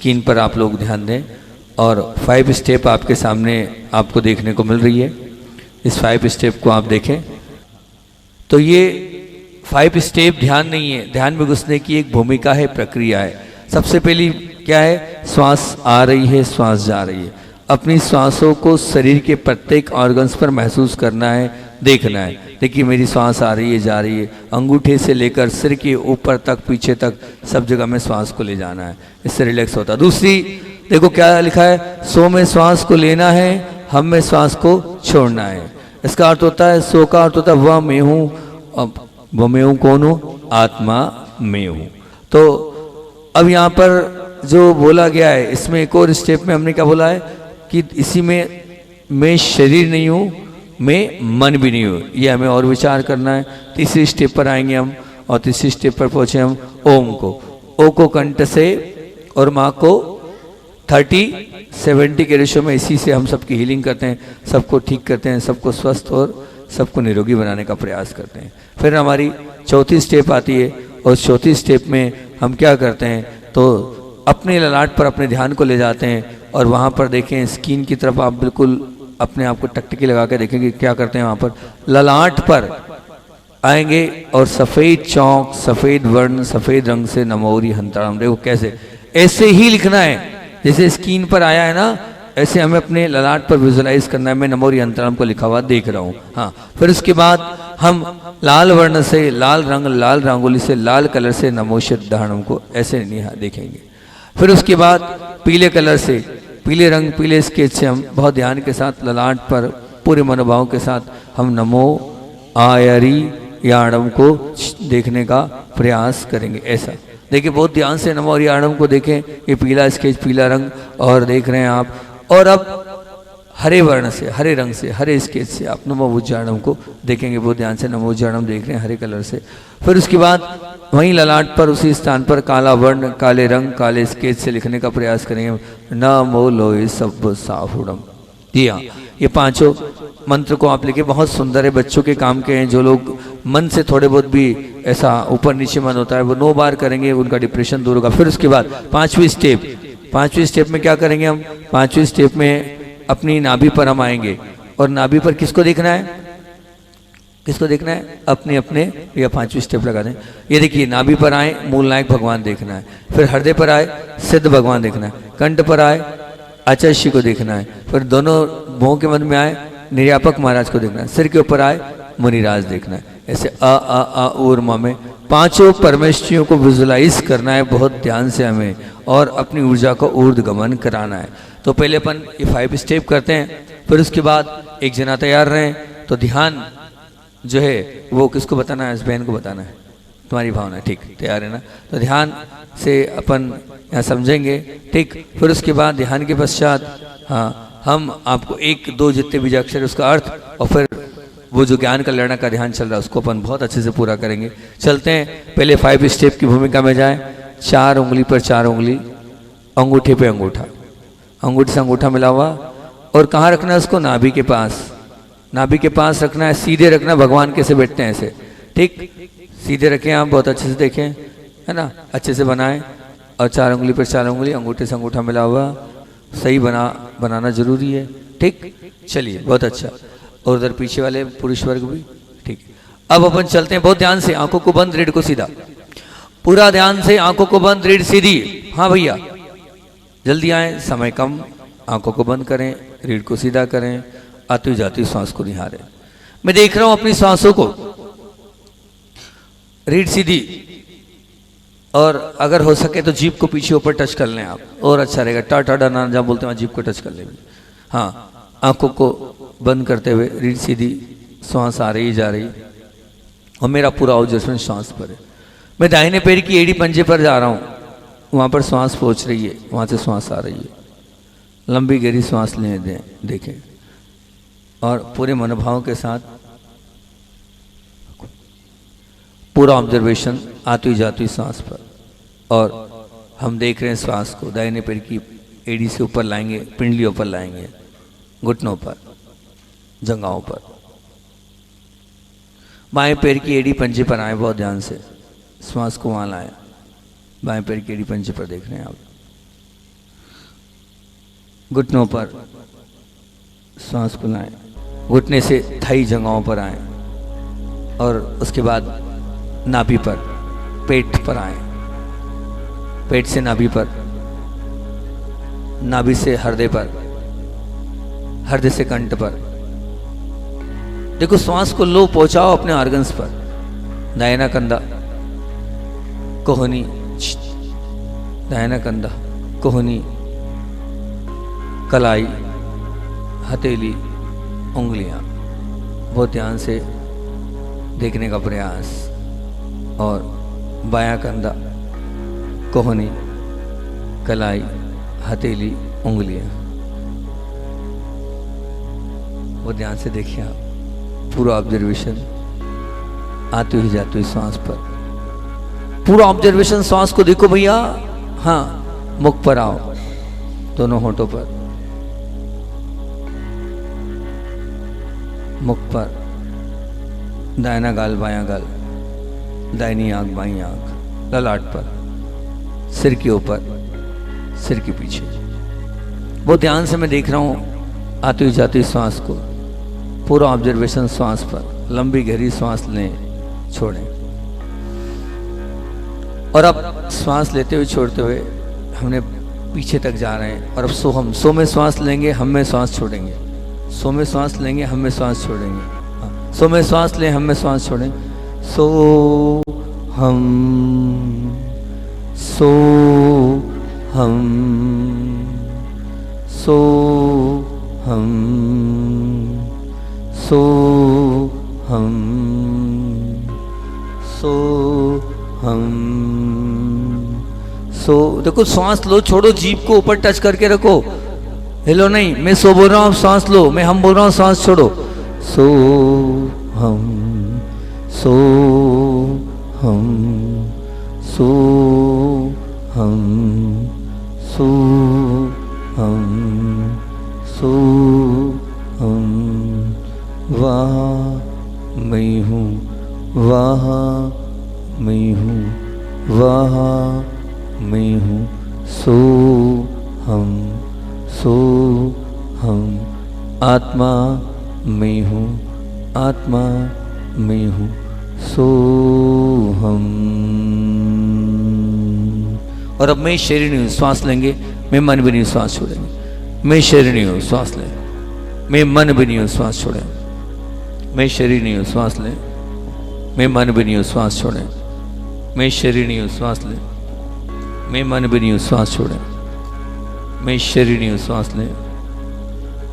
Screen पर आप लोग ध्यान दें और 5 स्टेप आपके सामने आपको देखने को मिल रही है। इस 5 स्टेप को आप देखें तो ये 5 स्टेप ध्यान नहीं है, ध्यान में घुसने की एक भूमिका है, प्रक्रिया है। सबसे पहली क्या है, श्वास आ रही है, श्वास जा रही है। अपनी श्वासों को शरीर के प्रत्येक ऑर्गन्स पर महसूस करना है, देखना है। देखिए मेरी श्वास आ रही है, जा रही है। अंगूठे से लेकर सिर के ऊपर तक, पीछे तक, सब जगह में श्वास को ले जाना है, इससे रिलैक्स होता है। दूसरी देखो क्या लिखा है, सो में श्वास को लेना है, हम में श्वास को छोड़ना है। इसका अर्थ होता है, सो का अर्थ होता है वह मैं हूँ, अब वह मैं हूँ कौन हूँ, आत्मा मैं हूँ। तो अब यहाँ पर जो बोला गया है, इसमें एक और स्टेप में हमने क्या बोला है कि इसी में मैं शरीर नहीं हूँ, मैं मन भी नहीं हूँ, ये हमें और विचार करना है। तीसरी स्टेप पर आएंगे हम और तीसरी स्टेप पर पहुँचे हम ओम को। ओ को कंठ से और माँ को 30-70 के रेशो में, इसी से हम सबकी हीलिंग करते हैं, सबको ठीक करते हैं, सबको स्वस्थ और सबको निरोगी बनाने का प्रयास करते हैं। फिर हमारी चौथी स्टेप आती है और चौथी स्टेप में हम क्या करते हैं, तो अपने ललाट पर अपने ध्यान को ले जाते हैं और वहाँ पर देखें स्किन की तरफ आप बिल्कुल अपने आप को टकटकी लगा के देखेंगे क्या करते हैं। वहाँ पर ललाट पर आएंगे और सफ़ेद चौक, सफ़ेद वर्ण, सफ़ेद रंग से नमोरी हंताड़म, देखो कैसे, ऐसे ही लिखना है जैसे स्क्रीन पर आया है ना, ऐसे हमें अपने ललाट पर विजुलाइज करना है। मैं नमोरी अंतराम को लिखा हुआ देख रहा हूँ। हाँ, फिर उसके बाद हम लाल वर्ण से, लाल रंग, लाल रंगोली से, लाल कलर से नमो सिद्धारणम को ऐसे देखेंगे। फिर उसके बाद पीले कलर से, पीले रंग, पीले स्केच से हम बहुत ध्यान के साथ ललाट पर पूरे मनोभाव के साथ हम नमो आयरी याणम को देखने का प्रयास करेंगे। ऐसा देखिए, बहुत ध्यान से नमो आयरी को देखें, ये पीला स्केच, पीला रंग और देख रहे हैं आप। और अब हरे वर्ण से, हरे रंग से, हरे स्केच से आप नमो उज्जारणम को देखेंगे, बहुत ध्यान से नमो उज्जारणम देख रहे हैं हरे कलर से। फिर उसके बाद वहीं ललाट पर उसी स्थान पर काला वर्ण, काले रंग, काले स्केच से लिखने का प्रयास करेंगे, नमो लोय सब साहुड़म। जी हाँ, ये पांचों मंत्र को आप लिखे, बहुत सुंदर है, बच्चों के काम के हैं। जो लोग मन से थोड़े बहुत भी ऐसा ऊपर नीचे मन होता है, वो 9 बार करेंगे, उनका डिप्रेशन दूर होगा। फिर उसके बाद पांचवी स्टेप में क्या करेंगे हम, पांचवी स्टेप में अपनी नाभि पर हम आएंगे और नाभि पर किसको देखना है, किसको देखना है, अपने अपने, या पांचवी स्टेप लगा दें। ये देखिए, नाभि पर आए मूल नायक भगवान देखना है, फिर हृदय पर आए सिद्ध भगवान देखना है, कंठ पर आए आचार्य को देखना है, फिर दोनों भों के मध्य में आए निर्यापक महाराज को देखना है, सिर के ऊपर आए मुनिराज देखना है। ऐसे अ और म में पांचों परमेश्वरियों को विजुलाइज करना है बहुत ध्यान से हमें, और अपनी ऊर्जा को ऊर्ध्वगमन कराना है। तो पहले अपन ये 5 स्टेप करते हैं, फिर उसके बाद एक जना तैयार रहें, तो ध्यान जो है वो किसको बताना है, इस बहन को बताना है, तुम्हारी भावना, ठीक, तैयार है ना। तो ध्यान से अपन यहाँ समझेंगे, ठीक। फिर उसके बाद ध्यान के पश्चात हाँ, हम आपको 1-2 जितने बीजाक्षर उसका अर्थ, और फिर वो जो ज्ञान का लड़ना का ध्यान चल रहा है उसको अपन बहुत अच्छे से पूरा करेंगे। चलते हैं, पहले 5 स्टेप की भूमिका में जाएं। 4 उंगली पर 4 उंगली, अंगूठे पे अंगूठा, अंगूठे से अंगूठा मिला हुआ, और कहाँ रखना है उसको, नाभि के पास, नाभि के पास रखना है, सीधे रखना। भगवान कैसे बैठते हैं ऐसे, ठीक, सीधे रखें आप, बहुत अच्छे से देखें, है ना, अच्छे से बनाएं। और 4 उंगली पर 4 उंगली, अंगूठे से अंगूठा मिला हुआ, सही बनाना जरूरी है, ठीक। चलिए, बहुत अच्छा। और उधर पीछे वाले पुरुष वर्ग भी, ठीक। अब अपन चलते हैं, बहुत ध्यान से, आंखों को बंद, रीढ़ को सीधा, पूरा ध्यान से, आंखों को बंद, रीढ़ सीधी। हाँ भैया, जल्दी आए, समय कम, आंखों को बंद करें, रीढ़ को सीधा करें, आती जाती श्वास को निहारें। मैं देख रहा हूं अपनी सांसों को, रीढ़ सीधी, और अगर हो सके तो जीभ को पीछे ऊपर टच कर लें आप, और अच्छा रहेगा। टा ना जहाँ बोलते हैं जीभ को टच कर लें। हाँ, आंखों को बंद करते हुए, रीढ़ सीधी, श्वास आ रही जा रही, और मेरा पूरा ऑब्जर्वेशन श्वास पर है। मैं दाहिने पैर की एड़ी पंजे पर जा रहा हूँ, वहाँ पर श्वास पहुँच रही है, वहाँ से श्वास आ रही है। लंबी गहरी श्वास लेने दें, देखें, और पूरे मनोभाव के साथ पूरा ऑब्जर्वेशन आती जाती सांस पर, और हम देख रहे हैं श्वास को दाहिने पैर की एड़ी से ऊपर लाएंगे, पिंडलियों पर लाएंगे, घुटनों पर, जंघाओं पर। बाएं पैर की एड़ी पंजे पर आए, बहुत ध्यान से श्वास को वहाँ लाएं, बाएं पैर की एड़ी पंजे पर देख रहे हैं आप। घुटनों पर श्वास फुलाएं, घुटने से थाई जगहों पर आए और उसके बाद नाभि पर, पेट पर आए, पेट से नाभि पर, नाभि से हृदय पर, हृदय से कंठ पर। देखो श्वास को लो पहुंचाओ अपने ऑर्गन्स पर। दाहिना कंधा, कोहनी, दाहिना कंधा, कोहनी, कलाई, हथेली, उंगलियां। बहुत ध्यान से देखने का प्रयास। और बायां कंधा, कोहनी, कलाई, हथेली, उंगलियां। वो ध्यान से देखिए आप, पूरा ऑब्जर्वेशन आती हुई जाती हुई सांस पर, पूरा ऑब्जर्वेशन सांस को देखो भैया। हाँ, मुख पर आओ, दोनों होठों पर, मुख पर, दाहिना गाल बायां गाल, दाहिनी आंख बाईं आंख, ललाट पर, सिर के ऊपर, सिर के पीछे। बहुत ध्यान से मैं देख रहा हूं आती हुई जाती हुई सांस को, पूरा ऑब्जर्वेशन सांस पर। लंबी गहरी सांस लें, छोड़ें। और अब श्वास लेते हुए छोड़ते हुए हमने पीछे तक जा रहे हैं। और अब सोहम, सो में श्वास लेंगे, हम में श्वास छोड़ेंगे। सो में श्वास लेंगे, हम में श्वास छोड़ेंगे। सो में श्वास लें, हम में श्वास छोड़ें। सो हम, सो हम, सो हम, सो हम, सो हम, सो। देखो श्वास लो, छोड़ो, जीभ को ऊपर टच करके रखो, हिलो नहीं। मैं सो बोल रहा हूं, श्वास लो, मैं हम बोल रहा हूं, श्वास छोड़ो। सो हम, सो हम, सो हम, सो हम, सो हम। वहाँ मैं हूँ, वहाँ मैं हूँ, वहाँ मैं हूँ। सो हम, सो हम। आत्मा मैं हूँ, आत्मा मैं हूँ। सो हम। और अब मैं शरीर नहीं हूँ, श्वास लेंगे, मैं मन भी नहीं हूँ, श्वास छोड़ेंगे। मैं शरीर नहीं हूँ, श्वास लें। मैं मन भी नहीं हूँ, श्वास छोड़ें। मैं शरीर नहीं हूँ, श्वास लें। मैं मन भी नहीं हूँ, श्वास छोड़ें। मैं शरीर नहीं हूँ, श्वास लें। मैं मन भी नहीं हूँ, श्वास छोड़ें। मैं शरीर नहीं हूँ, श्वास लें।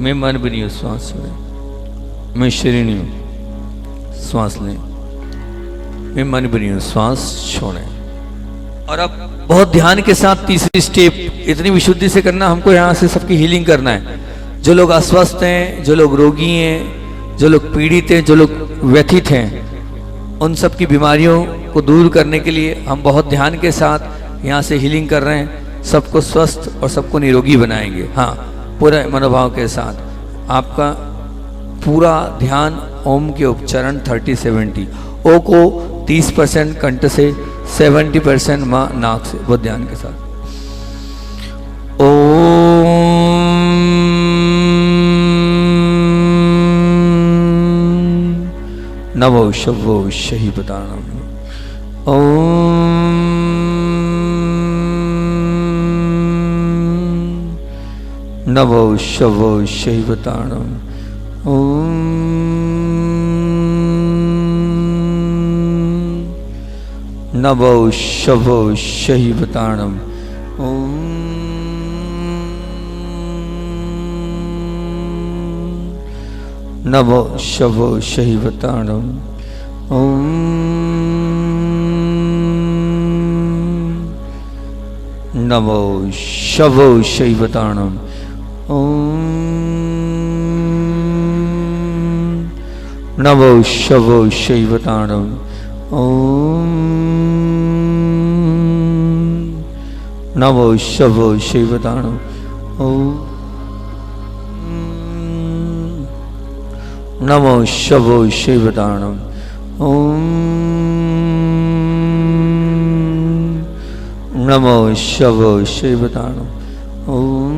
मैं मन भी नहीं हूँ, श्वास छोड़ें। मैं शरीर नहीं हूँ, श्वास लें। मैं मन भी नहीं हूँ, श्वास छोड़ें। और अब बहुत ध्यान के साथ तीसरी स्टेप इतनी विशुद्धि से करना, हमको यहाँ से सबकी हीलिंग करना है। जो लोग अस्वस्थ हैं, जो लोग रोगी हैं, जो लोग पीड़ित हैं, जो लोग व्यथित हैं, उन सब की बीमारियों को दूर करने के लिए हम बहुत ध्यान के साथ यहाँ से हीलिंग कर रहे हैं। सबको स्वस्थ और सबको निरोगी बनाएंगे। हाँ, पूरे मनोभाव के साथ आपका पूरा ध्यान ओम के उच्चारण 30-70। ओ को 30% कंठ से, 70% माँ नाक से। बहुत ध्यान के साथ। नमो शवो शहीपताणम। ओम नमो शवो शहीपताणम। ओम नमो शवो शहीपताणम। ओम नमो शवो शहीपताणम। ओम नमो शवो शहीपताणम। ओम नमो शवो शहीपताणम। ओम नमो शवो शहीपताणम। ओम नमो शवो शहीपताणम। ओम नमो शवो शहीपताणम। ओम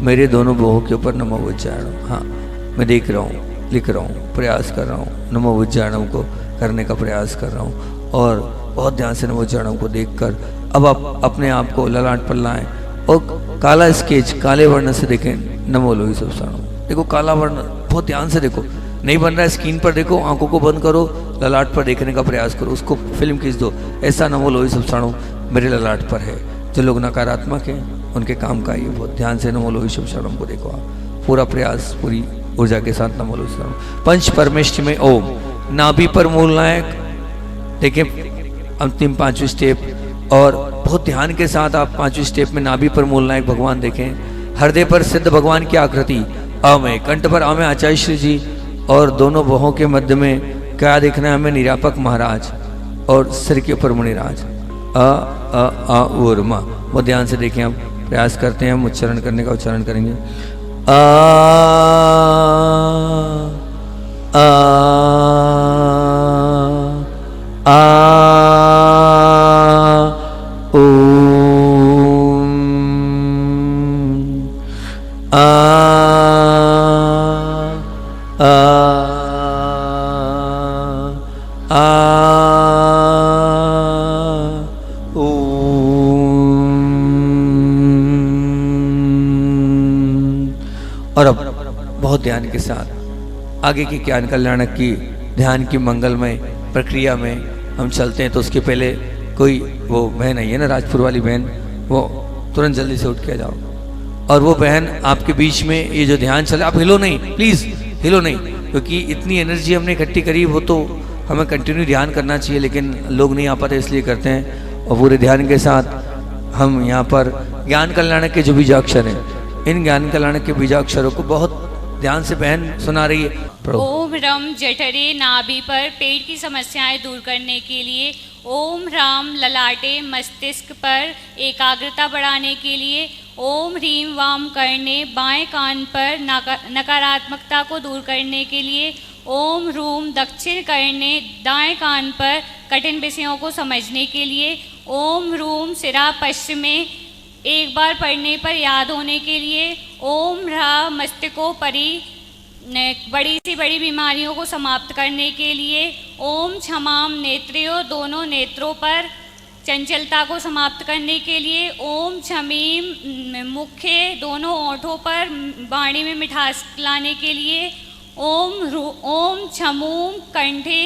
मेरे दोनों बाहों के ऊपर नमो उच्चारण। हाँ, मैं देख रहा हूँ, लिख रहा हूँ, प्रयास कर रहा हूँ, नमो उच्चारण को करने का प्रयास कर रहा हूँ। और बहुत ध्यान से नमो उच्चारण को देखकर अब आप अपने आप को ललाट पर लाएं और काला स्केच काले वर्ण से देखें, नमो लोई सबसाणम। देखो काला वर्ण बहुत ध्यान से देखो, नहीं बन रहा है स्क्रीन पर देखो, आंखों को बंद करो, ललाट पर देखने का प्रयास करो, उसको फिल्म खींच दो, ऐसा नमो लोई सबसाणम मेरे ललाट पर है। जो लोग नकारात्मक हैं उनके काम का ये बहुत ध्यान से नमो लोई सबसाणम को देखो, आप पूरा प्रयास पूरी ऊर्जा के साथ नमो लोई सबसाणम। पंच परमेष्ठ में ओम, नाभि पर मूलनायक, देखिए अंतिम 5वीं स्टेप, और बहुत ध्यान के साथ आप 5वीं स्टेप में नाभि पर मूलनायक भगवान देखें। हृदय पर सिद्ध भगवान की आकृति अमय, कंठ पर अमय आचार्य श्री जी, और दोनों बाहों के मध्य में क्या देखना है हमें, निरापक महाराज, और सिर के ऊपर मुनिराज। अ और मा, वो ध्यान से देखें। हम प्रयास करते हैं, हम उच्चारण करने का उच्चारण करेंगे। और अब बहुत ध्यान के साथ आगे की ज्ञान कल्याणक की ध्यान की मंगलमय प्रक्रिया में हम चलते हैं। तो उसके पहले कोई वो बहन आई है ना, राजपुर वाली बहन, वो तुरंत जल्दी से उठ के जाओ। और वो बहन आपके बीच में ये जो ध्यान चले, आप हिलो नहीं, प्लीज़ हिलो नहीं, क्योंकि इतनी एनर्जी हमने इकट्ठी करी, वो तो हमें कंटिन्यू ध्यान करना चाहिए, लेकिन लोग नहीं आ पाते इसलिए करते हैं। और पूरे ध्यान के साथ हम यहाँ पर ज्ञान कल्याणक के जो बीजाक्षर हैं, इन ज्ञान कल्याणक के बीजाक्षरों को बहुत ध्यान से बहन सुना रही है। ओम रम जठरे नाभि पर पेट की समस्याएं दूर करने के लिए, ओम राम ललाटे मस्तिष्क पर एकाग्रता बढ़ाने के लिए, ओम ह्रीम वाम करने बाएं कान पर नकारात्मकता को दूर करने के लिए, ओम रूम दक्षिण करने दाएं कान पर कठिन विषयों को समझने के लिए, ओम रूम सिरा पश्चिम में एक बार पढ़ने पर याद होने के लिए, ओम रा मस्तिष्को परी बड़ी सी बड़ी बीमारियों को समाप्त करने के लिए, ओम क्षमाम नेत्रियों दोनों नेत्रों पर चंचलता को समाप्त करने के लिए, ओम क्षमीम मुख्य दोनों ओंठों पर वाणी में मिठास लाने के लिए, ओम क्षमूम कंठे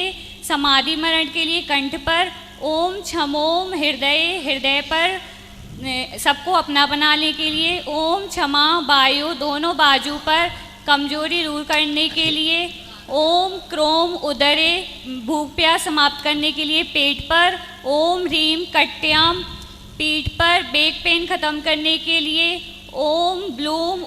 समाधि मरण के लिए कंठ पर, ओम क्षमोम हृदय पर सबको अपना बनाने के लिए, ओम क्षमा वायु दोनों बाजू पर कमजोरी दूर करने के लिए, ओम क्रोम उदरे भूख प्यास समाप्त करने के लिए पेट पर, ओम ह्रीम कट्याम पीठ पर बैक पेन खत्म करने के लिए, ओम ब्लूम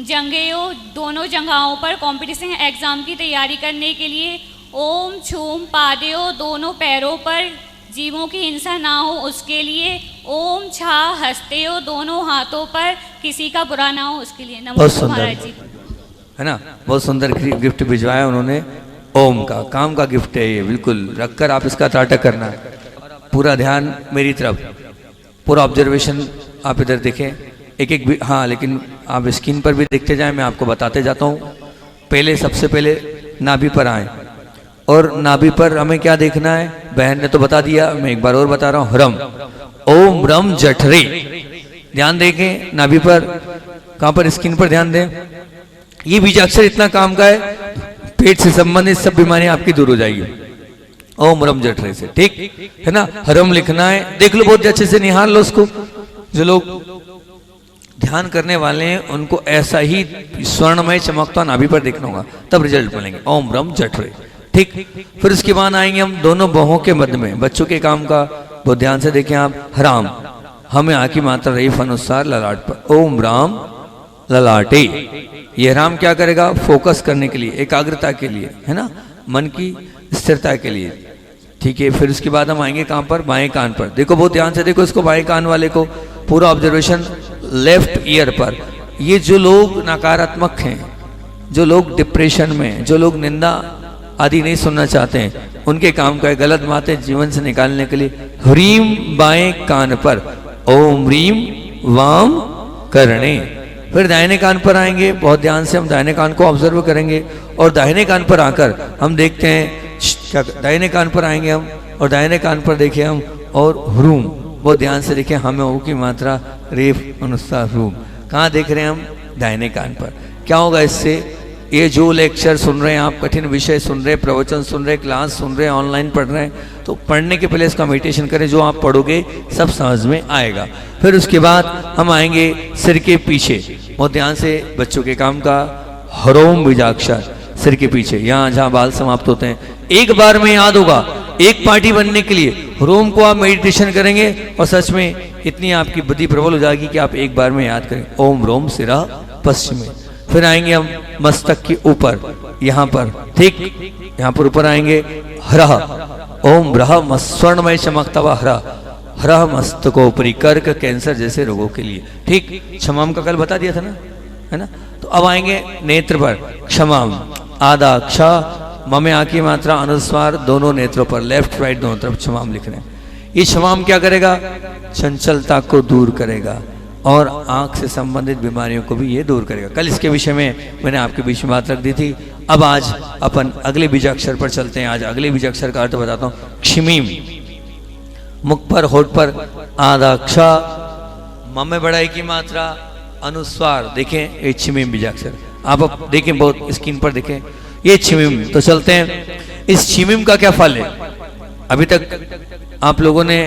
जंघेयों दोनों जगहों पर कंपटीशन एग्जाम की तैयारी करने के लिए, ओम छूम पादेयों दोनों पैरों पर जीवों की हिंसा ना हो उसके लिए, ओम छा हंसते हो दोनों हाथों पर किसी का बुरा ना हो उसके लिए। नमस्कार महाराज जी, है ना, बहुत सुंदर गिफ्ट भिजवाया उन्होंने। ओम का काम का गिफ्ट है ये, बिल्कुल रखकर आप इसका त्राटक करना है। पूरा ध्यान मेरी तरफ, पूरा ऑब्जर्वेशन आप इधर देखें, एक एक हाँ, लेकिन आप स्क्रीन पर भी देखते जाएं, मैं आपको बताते जाता हूँ। पहले सबसे पहले नाभि पर आए, और नाभि पर हमें क्या देखना है, बहन ने तो बता दिया, मैं एक बार और बता रहा हूँ। ह्रम, ओम रम जठरे, ध्यान देखें नाभि पर, कहाँ पर, स्क्रीन पर ध्यान दें। ये बीजाक्षर इतना काम का है, पेट से संबंधित सब बीमारियां आपकी दूर हो जाएगी। ओम रम जठरे से, ठीक है ना। ह्रम लिखना है, देख लो बहुत अच्छे से, निहार लो उसको। जो लोग ध्यान करने वाले हैं उनको ऐसा ही स्वर्णमय चमकता नाभि पर देखना होगा, तब रिजल्ट मिलेंगे। ओम रम जठरे, ठीक। फिर उसके बाद आएंगे हम दोनों बाहों के मध्य में, बच्चों के काम का बहुत ध्यान से देखें आप। हराम, हमें आ की मात्रा रही अनुसार ललाट पर, ओम राम ललाटे। ये राम क्या करेगा, फोकस करने के लिए, एकाग्रता के लिए, है ना, मन की स्थिरता के लिए, ठीक है। फिर उसके बाद हम आएंगे कहाँ पर, बाएं कान पर। देखो बहुत ध्यान से देखो इसको, बाएं कान वाले को पूरा ऑब्जर्वेशन लेफ्ट ईयर पर। ये जो लोग नकारात्मक हैं, जो लोग डिप्रेशन में, जो लोग निंदा आदि नहीं सुनना चाहते हैं, उनके काम का गलत बातें जीवन से निकालने के लिए ह्रीम बाएं कान पर, ओम ह्रीम वाम करणे। फिर दाहिने कान पर आएंगे, बहुत ध्यान से हम दाहिने कान को ऑब्जर्व करेंगे और दाहिने कान पर आकर हम देखते हैं क्या, दाहिने कान पर आएंगे हम और दाहिने कान पर देखें हम और ह्रूम, बहुत ध्यान से देखें, हमें ऊ की मात्रा रेफ अनुस्वार ह्रूम, कहाँ देख रहे हैं हम? दाहिने कान पर। क्या होगा इससे? ये जो लेक्चर सुन रहे हैं आप, कठिन विषय सुन रहे हैं, प्रवचन सुन रहे हैं, क्लास सुन रहे हैं, ऑनलाइन पढ़ रहे हैं, तो पढ़ने के पहले इसका मेडिटेशन करें, जो आप पढ़ोगे सब समझ में आएगा। फिर उसके बाद हम आएंगे सिर के पीछे, बहुत ध्यान से बच्चों के काम का, ह्रोम बीजाक्षर सिर के पीछे, यहाँ जहाँ बाल समाप्त होते हैं, एक बार में याद होगा। एक पार्टी बनने के लिए ह्रोम को आप मेडिटेशन करेंगे और सच में इतनी आपकी बुद्धि प्रबल हो जाएगी कि आप एक बार में याद करें, ओम ह्रोम शिरा पश्चिमे। फिर आएंगे हम मस्तक के ऊपर, यहाँ पर, ठीक, यहाँ पर ऊपर आएंगे, ह्रः, ओम ह्रः स्वर्णमय चमकता हुआ ह्रः, ह्रः मस्तकोपरि, कर्क कैंसर जैसे रोगों के लिए, ठीक। क्षमाम का कल बता दिया था ना, है ना। तो अब आएंगे नेत्र पर, क्षमाम, आधा क्ष, ममे आ की मात्रा अनुस्वार दोनों नेत्रों पर, लेफ्ट राइट दोनों तरफ क्षमाम लिख रहे हैं। ये क्षमाम क्या करेगा? चंचलता को दूर करेगा और आंख से संबंधित बीमारियों को भी ये दूर करेगा। कल इसके विषय में मैंने आपके बीच में बात रख दी थी। अब आज अपन अगले बीजाक्षर पर चलते हैं। आज अगले बीजाक्षर का अर्थ बताता हूँ, क्षिमीम। मुख पर, होठ पर आधा क्ष, म में बढ़ाई की मात्रा, अनुस्वार, देखें ये क्षिमीम बीजाक्षर। आप अब देखें, बहुत स्क्रीन पर देखें, ये क्षिमीम। तो चलते हैं, इस क्षिमीम का क्या फल है? अभी तक आप लोगों ने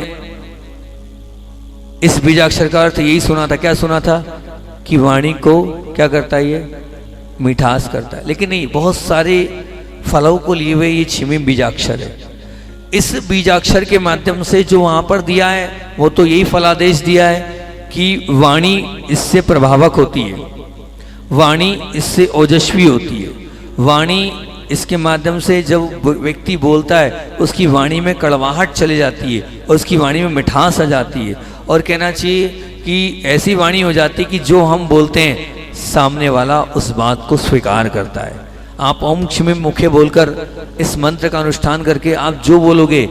इस बीजाक्षर का अर्थ यही सुना था। क्या सुना था? कि वाणी को क्या करता है? ये मिठास करता है। लेकिन नहीं, बहुत सारे फलों को लिए हुए ये क्षिमीम बीजाक्षर है। इस बीजाक्षर के माध्यम से जो वहां पर दिया है वो तो यही फलादेश दिया है कि वाणी इससे प्रभावक होती है, वाणी इससे ओजस्वी होती है, वाणी इसके माध्यम से जब व्यक्ति बोलता है उसकी वाणी में कड़वाहट चली जाती है और उसकी वाणी में मिठास आ जाती है। और कहना चाहिए कि ऐसी वाणी हो जाती है कि जो हम बोलते हैं सामने वाला उस बात को स्वीकार करता है। आप ओम क्षिमीम मुखे बोलकर इस मंत्र का अनुष्ठान करके आप जो बोलोगे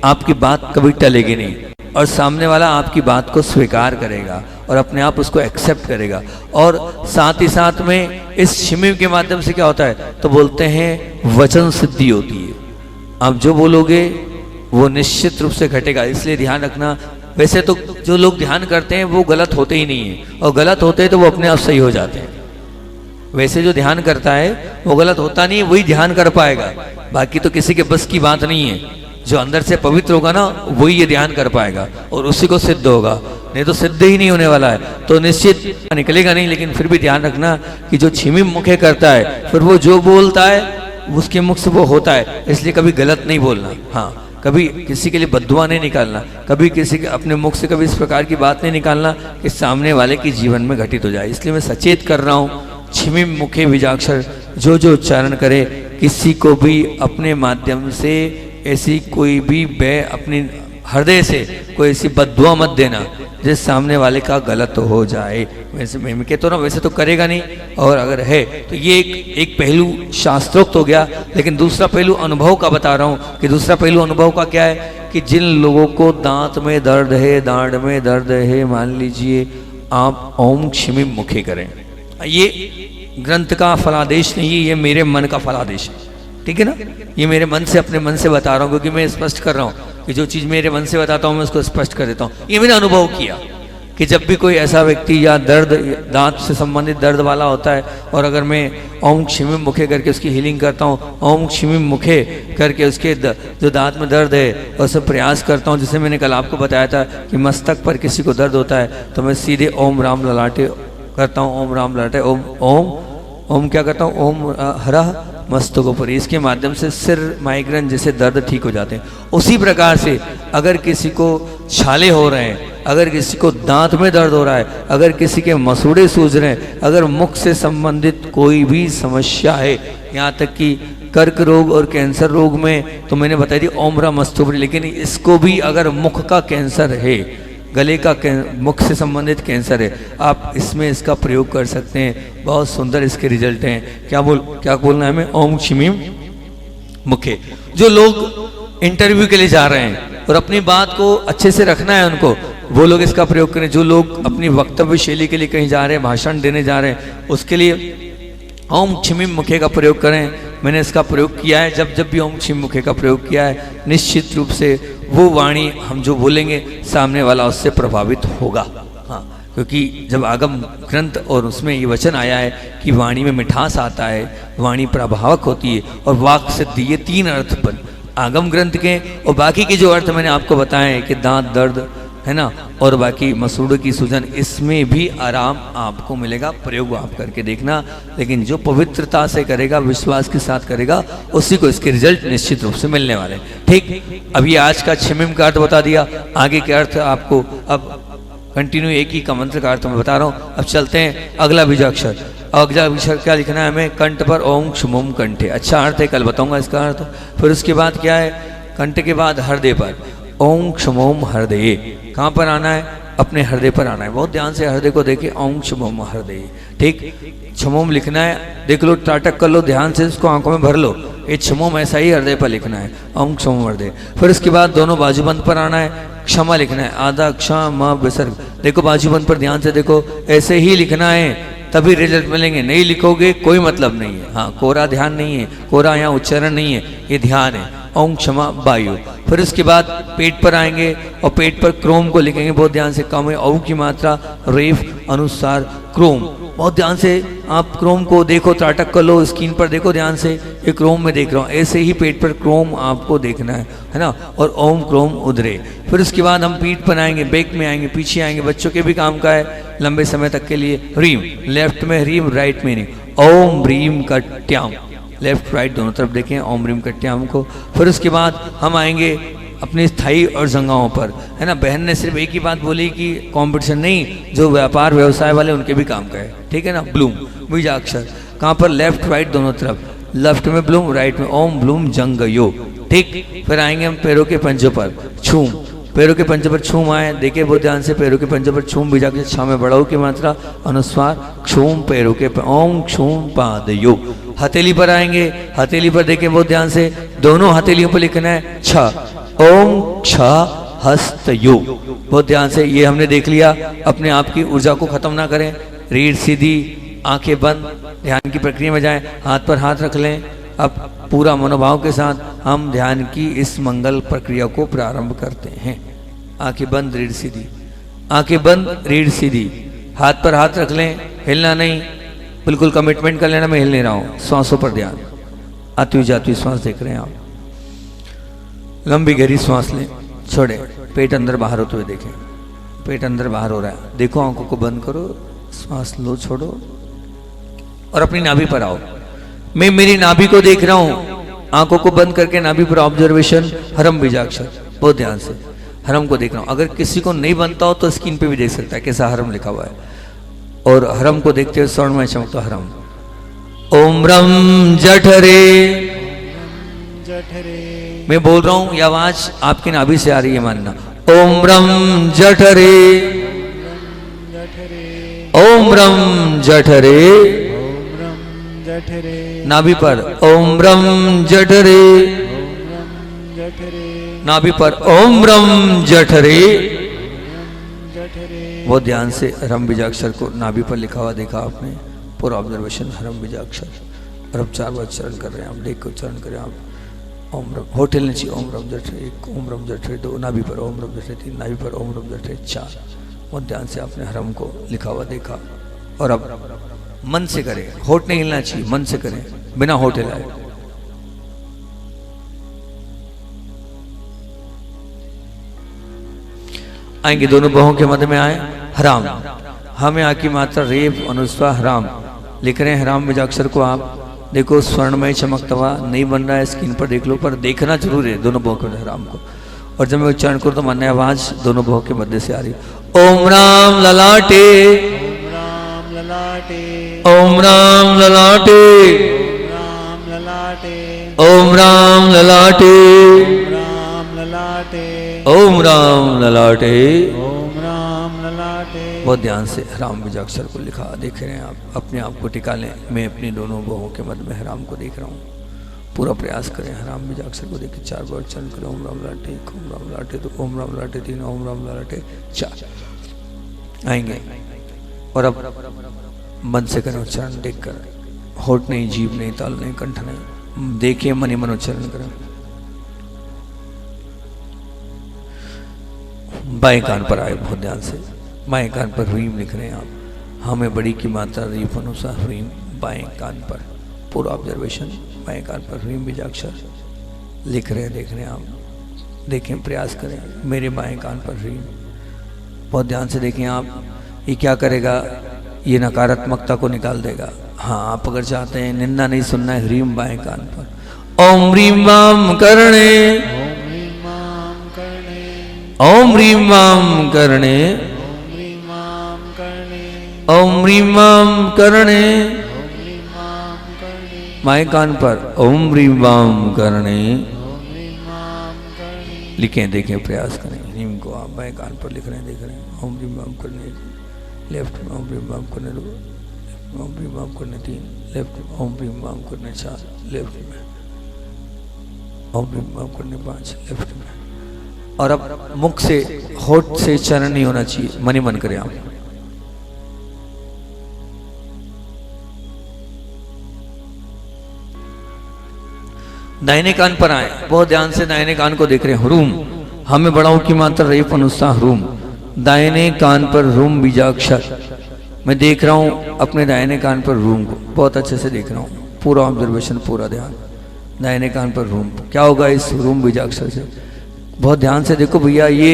आपकी बात कभी टलेगी नहीं और सामने वाला आपकी बात को स्वीकार करेगा और अपने आप उसको एक्सेप्ट करेगा। और साथ ही साथ में इस क्षिमीम के माध्यम से क्या होता है? तो बोलते हैं वचन सिद्धि होती है। आप जो बोलोगे वो निश्चित रूप से घटेगा, इसलिए ध्यान रखना। वैसे तो जो लोग ध्यान करते हैं वो गलत होते ही नहीं है, और गलत होते हैं तो वो अपने आप सही हो जाते हैं। वैसे जो ध्यान करता है वो गलत होता नहीं है, वही ध्यान कर पाएगा, बाकी तो किसी के बस की बात नहीं है। जो अंदर से पवित्र होगा ना वही ये ध्यान कर पाएगा और उसी को सिद्ध होगा, नहीं तो सिद्ध ही नहीं होने वाला है, तो निश्चित निकलेगा नहीं। लेकिन फिर भी ध्यान रखना कि जो क्षिमीम मुखे करता है फिर वो जो बोलता है उसके मुख से वो होता है, इसलिए कभी गलत नहीं बोलना। हाँ, कभी किसी के लिए बद्दुआ नहीं निकालना, कभी किसी के अपने मुख से कभी इस प्रकार की बात नहीं निकालना कि सामने वाले के जीवन में घटित हो जाए। इसलिए मैं सचेत कर रहा हूँ, क्षिमीम मुखे बीजाक्षर जो जो उच्चारण करे, किसी को भी अपने माध्यम से ऐसी कोई भी अपनी हृदय से कोई ऐसी बद्दुआ मत देना जिस सामने वाले का गलत हो जाए। वैसे मैं कहता हूँ ना, वैसे तो करेगा नहीं, और अगर है तो ये एक पहलू शास्त्रोक्त हो गया। लेकिन दूसरा पहलू अनुभव का बता रहा हूँ कि दूसरा पहलू अनुभव का क्या है कि जिन लोगों को दांत में दर्द है, दाढ़ में दर्द है, मान लीजिए आप ओम क्षिमीम मुखे करें। ये ग्रंथ का फलादेश नहीं है, ये मेरे मन का फलादेश है, ठीक है ना। ये मेरे मन से, अपने मन से बता रहा हूँ, क्योंकि मैं स्पष्ट कर रहा हूँ कि जो चीज़ मेरे मन से बताता हूँ मैं उसको स्पष्ट कर देता हूँ। ये मैंने अनुभव किया कि जब भी कोई ऐसा व्यक्ति या दर्द, दांत से संबंधित दर्द वाला होता है, और अगर मैं ओम क्षिमीम मुखे करके उसकी हीलिंग करता हूँ, ओम क्षिमीम मुखे करके उसके जो दांत में दर्द है और सब प्रयास करता हूँ, जैसे मैंने कल आपको बताया था कि मस्तक पर किसी को दर्द होता है तो मैं सीधे ओम राम ललाटे करता हूँ, ओम राम ललाटे, ओम ओम ओम क्या करता हूँ, ओम ह्रः मस्तकोपरि। इसके माध्यम से सिर, माइग्रेन जैसे दर्द ठीक हो जाते हैं। उसी प्रकार से अगर किसी को छाले हो रहे हैं, अगर किसी को दांत में दर्द हो रहा है, अगर किसी के मसूड़े सूज रहे हैं, अगर मुख से संबंधित कोई भी समस्या है, यहाँ तक कि कर्क रोग और कैंसर रोग में तो मैंने बताई थी ओम ह्रः मस्तकोपरि, लेकिन इसको भी अगर मुख का कैंसर है, गले का मुख से संबंधित कैंसर है, आप इसमें इसका प्रयोग कर सकते हैं। बहुत सुंदर इसके रिजल्ट हैं। क्या बोलना है हमें? ओम क्षिमीम मुखे। जो लोग इंटरव्यू के लिए जा रहे हैं और अपनी बात को अच्छे से रखना है उनको, वो लोग इसका प्रयोग करें जो लोग अपनी वक्तव्य शैली के लिए कहीं जा रहे हैं, भाषण देने जा रहे हैं, उसके लिए ओम क्षिमिम मुखे का प्रयोग करें। मैंने इसका प्रयोग किया है, जब जब भी ओम क्षिम मुखे का प्रयोग किया है, निश्चित रूप से वो वाणी हम जो बोलेंगे सामने वाला उससे प्रभावित होगा। हाँ, क्योंकि जब आगम ग्रंथ और उसमें ये वचन आया है कि वाणी में मिठास आता है, वाणी प्रभावक होती है और वाक सिद्धि, ये 3 अर्थ पर आगम ग्रंथ के। और बाकी के जो अर्थ मैंने आपको बताए कि दांत दर्द है ना, और बाकी मसूड़ों की सूजन, इसमें भी आराम आपको मिलेगा। प्रयोग आप करके देखना, लेकिन जो पवित्रता से करेगा, विश्वास के साथ करेगा, उसी को इसके रिजल्ट निश्चित रूप से मिलने वाले। ठीक, अभी आज का क्षमिम का अर्थ बता दिया, आगे के अर्थ आपको अब कंटिन्यू एक ही का मंत्र का अर्थ मैं बता रहा हूँ। अब चलते हैं अगला बीजाक्षर। अगला बीजाक्षर क्या लिखना है हमें? कंठ पर ओम क्षुमुम कंठे। अच्छा अर्थ है, कल बताऊंगा इसका अर्थ। फिर उसके बाद क्या है? कंठ के बाद हृदय पर ओम क्षुमुम हृदय। कहाँ पर आना है? अपने हृदय पर आना है। बहुत ध्यान से हृदय को देखे, ओम क्षुमुम हृदय। ठीक, क्षमुम लिखना है, देख लो, टाटक कर लो, ध्यान से इसको आंखों में भर लो। ये क्षमुम ऐसा ही हृदय पर लिखना है, ओम क्षमुम हृदय। फिर उसके बाद दोनों बाजूबंद पर आना है, क्षमा लिखना है, आधा क्षमा विसर्ग। देखो बाजूबंद पर ध्यान से देखो, ऐसे ही लिखना है, तभी रिजल्ट मिलेंगे। नहीं लिखोगे कोई मतलब नहीं है। हाँ, कोरा ध्यान नहीं है, कोरा यहाँ उच्चारण नहीं है, ये ध्यान है। ओम क्षमा वायु। फिर उसके बाद पेट पर आएंगे और पेट पर क्रोम को लिखेंगे, बहुत ध्यान से। कम है औ की मात्रा, रेफ अनुसार क्रोम। बहुत ध्यान से आप क्रोम को देखो, त्राटक कर लो, स्क्रीन पर देखो ध्यान से, ये क्रोम में देख रहा हूँ। ऐसे ही पेट पर क्रोम आपको देखना है ना। और ओम क्रोम उदरे। फिर उसके बाद हम पीठ पर आएंगे, बैक में आएंगे, पीछे आएंगे, बच्चों के भी काम का है लंबे समय तक के लिए। रीम, लेफ्ट में रीम, राइट में नहीं। ओम रीम कट्याम, लेफ्ट राइट दोनों तरफ देखें ओम रीम कट्याम को। फिर उसके बाद हम आएंगे अपनी थाई और जंघाओं पर, है ना। बहन ने सिर्फ एक ही बात बोली कि कंपटीशन नहीं, जो व्यापार व्यवसाय वाले उनके भी काम का है, ठीक है ना। ब्लूम, बीजाक्षर कहाँ पर? लेफ्ट राइट दोनों तरफ, लेफ्ट में ब्लूम, राइट में ओम ब्लूम जंग यो। ठीक, फिर आएंगे हम पैरों के पंजों पर, छूम। पैरों के पंजों पर छूम आए, देखिए बहुत ध्यान से, पैरों के पंजों पर छूम, बीजाक्षर छा में बढ़ाओ की मात्रा, अनुस्वार क्षूम पैरों के ओम क्षूम पादयो। हथेली पर आएंगे, हथेली पर देखें बहुत ध्यान से, दोनों हथेलियों पर लिखना है छ, ओम क्ष हस्तयो। बहुत ध्यान से, ये हमने देख लिया। अपने आप की ऊर्जा को खत्म ना करें, रीढ़ सीधी, आंखें बंद, ध्यान की प्रक्रिया में जाएं, हाथ पर हाथ रख लें। अब पूरा मनोभाव के साथ हम ध्यान की इस मंगल प्रक्रिया को प्रारंभ करते हैं। आंखें बंद, रीढ़ सीधी, आंखें बंद, रीढ़ सीधी, हाथ पर हाथ रख लें, हिलना नहीं, बिल्कुल कमिटमेंट कर लेना, मैं हिल नहीं रहा हूँ। श्वासों पर ध्यान, आती हुई जाती हुई श्वास देख रहे हैं आप। लंबी गहरी श्वास लें, छोड़े, पेट अंदर बाहर होते हुए देखें, पेट अंदर बाहर हो रहा है, देखो, आंखों को बंद करो, श्वास लो, छोड़ो और अपनी नाभि पर आओ। मैं मेरी नाभि को देख रहा हूं, आंखों को बंद करके नाभि पर ऑब्जर्वेशन, हरम बीजाक्षर, बहुत ध्यान से हरम को देख रहा हूं। अगर किसी को नहीं बनता हो तो स्क्रीन पे भी देख सकता है कैसा हरम लिखा हुआ है। और हरम को देखते हुए स्वर्ण में चमकता हरम। ओम रम जठरे, मैं बोल रहा हूं, यह आवाज आपकी नाभि से आ रही है, मानना। ओम रम जठरे, ओम रम जठरे, नाभि पर ओम रम जठरे, नाभि पर ओम रम जठरे। बहुत ध्यान से हरम बीजाक्षर को नाभि पर लिखा हुआ देखा आपने, पूरा ऑब्जर्वेशन हरम बीजाक्षर। और अब 4 बार उच्चारण कर रहे हैं आप, देख के उच्चारण करें आप। ओम रम, होटल ने चाहिए, ओम रम जठरे 1, ओम रम जठरे 2, नाभि पर ओम रम जठरे 3, नाभि पर ओम रम जठरे 4। बहुत ध्यान से आपने हरम को लिखा हुआ देखा। और अब मन से करें, होठ नहीं हिलना चाहिए, मन से करें बिना होठ हिलाए। आएंगे, दोनों बाहों के मध्य में आए, हराम, हमें आकी मात्रा रेप अनुस्वार हराम लिख रहे हैं। हराम बीजाक्षर को आप देखो, स्वर्णमय चमकता हुआ नहीं बन रहा है, स्क्रीन पर देख लो, पर देखना जरूर है दोनों बाहों के हराम को। और जब मैं उच्चारण करूं तो मान्य आवाज दोनों बाहों के मध्य से आ रही। ओम राम ललाटे, ओम राम ललाटे, ओम राम ललाटे, ओम राम ललाटे, ओम राम ललाटे। बहुत ध्यान से हराम बीजाक्षर को लिखा देख रहे हैं आप, अपने आप को टिका लें। मैं अपनी दोनों बाहों के मध्य में हराम को देख रहा हूँ। पूरा प्रयास करें। हराम बीजाक्षर को देखिए 4 बार उच्चारण करें। ओम राम लाटे 1, ओम राम लाटे 2, ओम राम लाटे 3, ओम राम लाटे 4 आएंगे। और अब मन से करें उच्चारण, देख कर, होठ नहीं, जीभ नहीं, ताल नहीं, कंठ नहीं, देखिए मन ही मन उच्चारण करें। बाएं कान पर आए, बहुत ध्यान से बाएं कान पर ह्रीम लिख रहे हैं आप। हमें बड़ी की मात्रा रीफ अनुसार ह्रीम बाएं कान पर, पूरा ऑब्जर्वेशन। बाएं कान पर ह्रीम बीजाक्षर लिख रहे हैं, देख रहे हैं आप, देखें, प्रयास करें। मेरे बाएं कान पर ह्रीम, बहुत ध्यान से देखें आप। ये क्या करेगा, ये नकारात्मकता को निकाल देगा। हाँ, आप अगर चाहते हैं निंदा नहीं सुनना है, ह्रीम बाएं कान पर। ओम ह्रीम वाम करणे, ओम ह्रीम वाम करणे, ओम ह्रीम वाम करणे, बाएं कान पर ओम ह्रीम वाम करणे लिखें, देखें, प्रयास करें। ह्रीम को आप बाएं कान पर लिख रहे हैं, देख रहे हैं। ओम ह्रीम वाम करने, लेफ्ट में ओम ह्रीम वाम करने 2, ओम ह्रीम वाम करने 3, लेफ्ट में ओम ह्रीम वाम करने 4, लेफ्ट में ओम ह्रीम वाम करने 5, लेफ्ट में। और अब मुख से, होठ से चरण नहीं होना चाहिए, मन ही मन करें आप। दाहिने कान पर आए, बहुत ध्यान से दाहिने कान को देख रहे हैं। ह्रूम, हमें बड़ाओं की मात्रा रेफ अनुसार ह्रूम, दाहिने कान पर ह्रूम बीजाक्षर। मैं देख रहा हूं अपने दाहिने कान पर ह्रूम को, बहुत अच्छे से देख रहा हूं, पूरा ऑब्जर्वेशन, पूरा ध्यान। दाहिने कान पर ह्रूम, क्या होगा इस ह्रूम बीजाक्षर से? बहुत ध्यान से देखो भैया, ये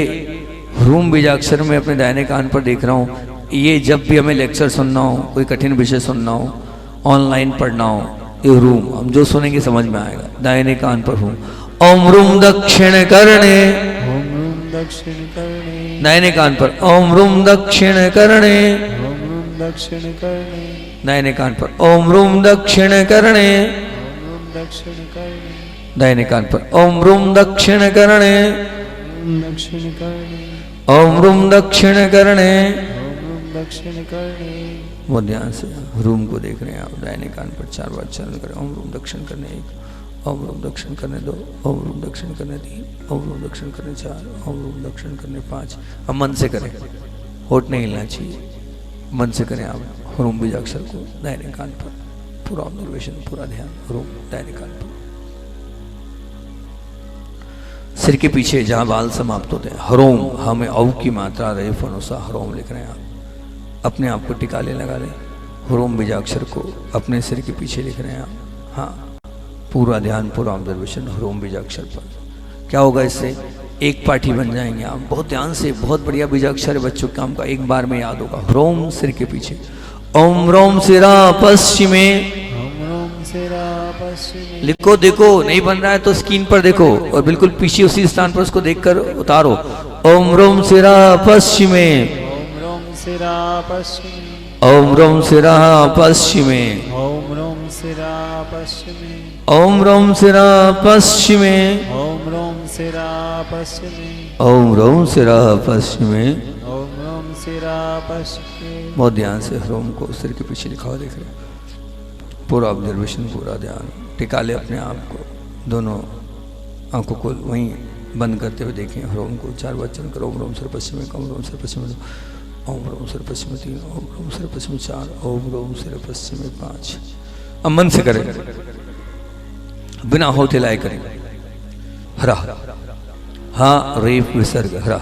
ह्रूम बीजाक्षर में अपने दाहिने कान पर देख रहा हूँ। ये जब भी हमें लेक्चर सुनना हो, कोई कठिन विषय सुनना हो, ऑनलाइन पढ़ना हो, ये ह्रूम हम जो सुनेंगे समझ में आएगा। दाहिने कान पर ह्रूम। ओम ह्रूम दक्षिण करणे, ओम रूम दक्षिण करणे, दाहिने कान पर ओम ह्रूम दक्षिण करणे, ओम रूम दक्षिण करणे, दाहिने कान पर ओम ह्रूम दक्षिण करणे, ओम रूम दक्षिण करणे, दाहिने कान पर ओम ह्रूम दक्षिण करणे, ओम दक्षिण करणे, ओम ह्रूम दक्षिण करणे। ओम रूम दक्षिण करणे। वो ध्यान से ह्रूम को देख रहे हैं आप। दाहिने कान पर 4 बार चरण करें। ओम ह्रूम दक्षिण करने 1, ओम ह्रूम दक्षिण करने 2, ओम ह्रूम दक्षिण करने 3, ओम ह्रूम दक्षिण करने 4, ओम ह्रूम दक्षिण करने 5। अब मन से करें, होठ नहीं हिलना चाहिए, मन से करें आप ह्रूम बीजाक्षर को दाहिने कान पर, पूरा ऑब्जर्वेशन, पूरा ध्यान। ह्रूम दाहिने कान पर, सिर के पीछे जहां बाल समाप्त होते हैं। ह्रोम, हमें औ की मात्रा रेफ अनुसार ह्रोम लिख रहे हैं आप। अपने आप को टिकाले लगा लें। ह्रोम बीजाक्षर को अपने सिर के पीछे लिख रहे हैं आप। हाँ, पूरा ध्यान, पूरा ऑब्जर्वेशन ह्रोम बीजाक्षर पर। क्या होगा इससे? एक पाठी बन जाएंगे आप। बहुत ध्यान से, बहुत बढ़िया बीजाक्षर है बच्चों, काम का एक बार में याद होगा। ह्रोम सिर के पीछे। ओम ह्रोम सिरा पश्चिमे, ओम रूम सिरा पश्चिमे, लिखो, देखो नहीं बन रहा है तो स्क्रीन पर देखो और बिल्कुल पीछे उसी स्थान पर उसको देखकर उतारो। ओम ह्रोम सिरा पश्चिमे, ओम रूम सिरा पश्चिमे, ओम ह्रोम सिरा पश्चिमे, ओम रूम सिरा पश्चिमे, ओम ह्रोम सिरा पश्चिमे, ओम रूम सिरा पश्चिमे, ओम ह्रोम सिरा पश्चिमे। ओम रूम सिरा पश्चिमे। बहुत ध्यान से ह्रोम को सिर के पीछे लिखा हुआ देख रहे हैं। पूरा ऑब्जर्वेशन, पूरा ध्यान। टिका ले अपने आप को, दोनों आंखों को वहीं बंद करते हुए देखें। ह्रोम को 4 बार चरण करो। ओम ह्रोम सिर पश्चिमे, ओम ह्रोम सिर पश्चिमे 2, ओम ह्रोम सिर पश्चिमे 3, ओम ह्रोम सिर पश्चिमे 4, ओम ह्रोम सिर पश्चिमे 5। अब मन से करें, बिना होठ हिलाए करें। हरा, हाँ, रेफ विसर्ग हरा,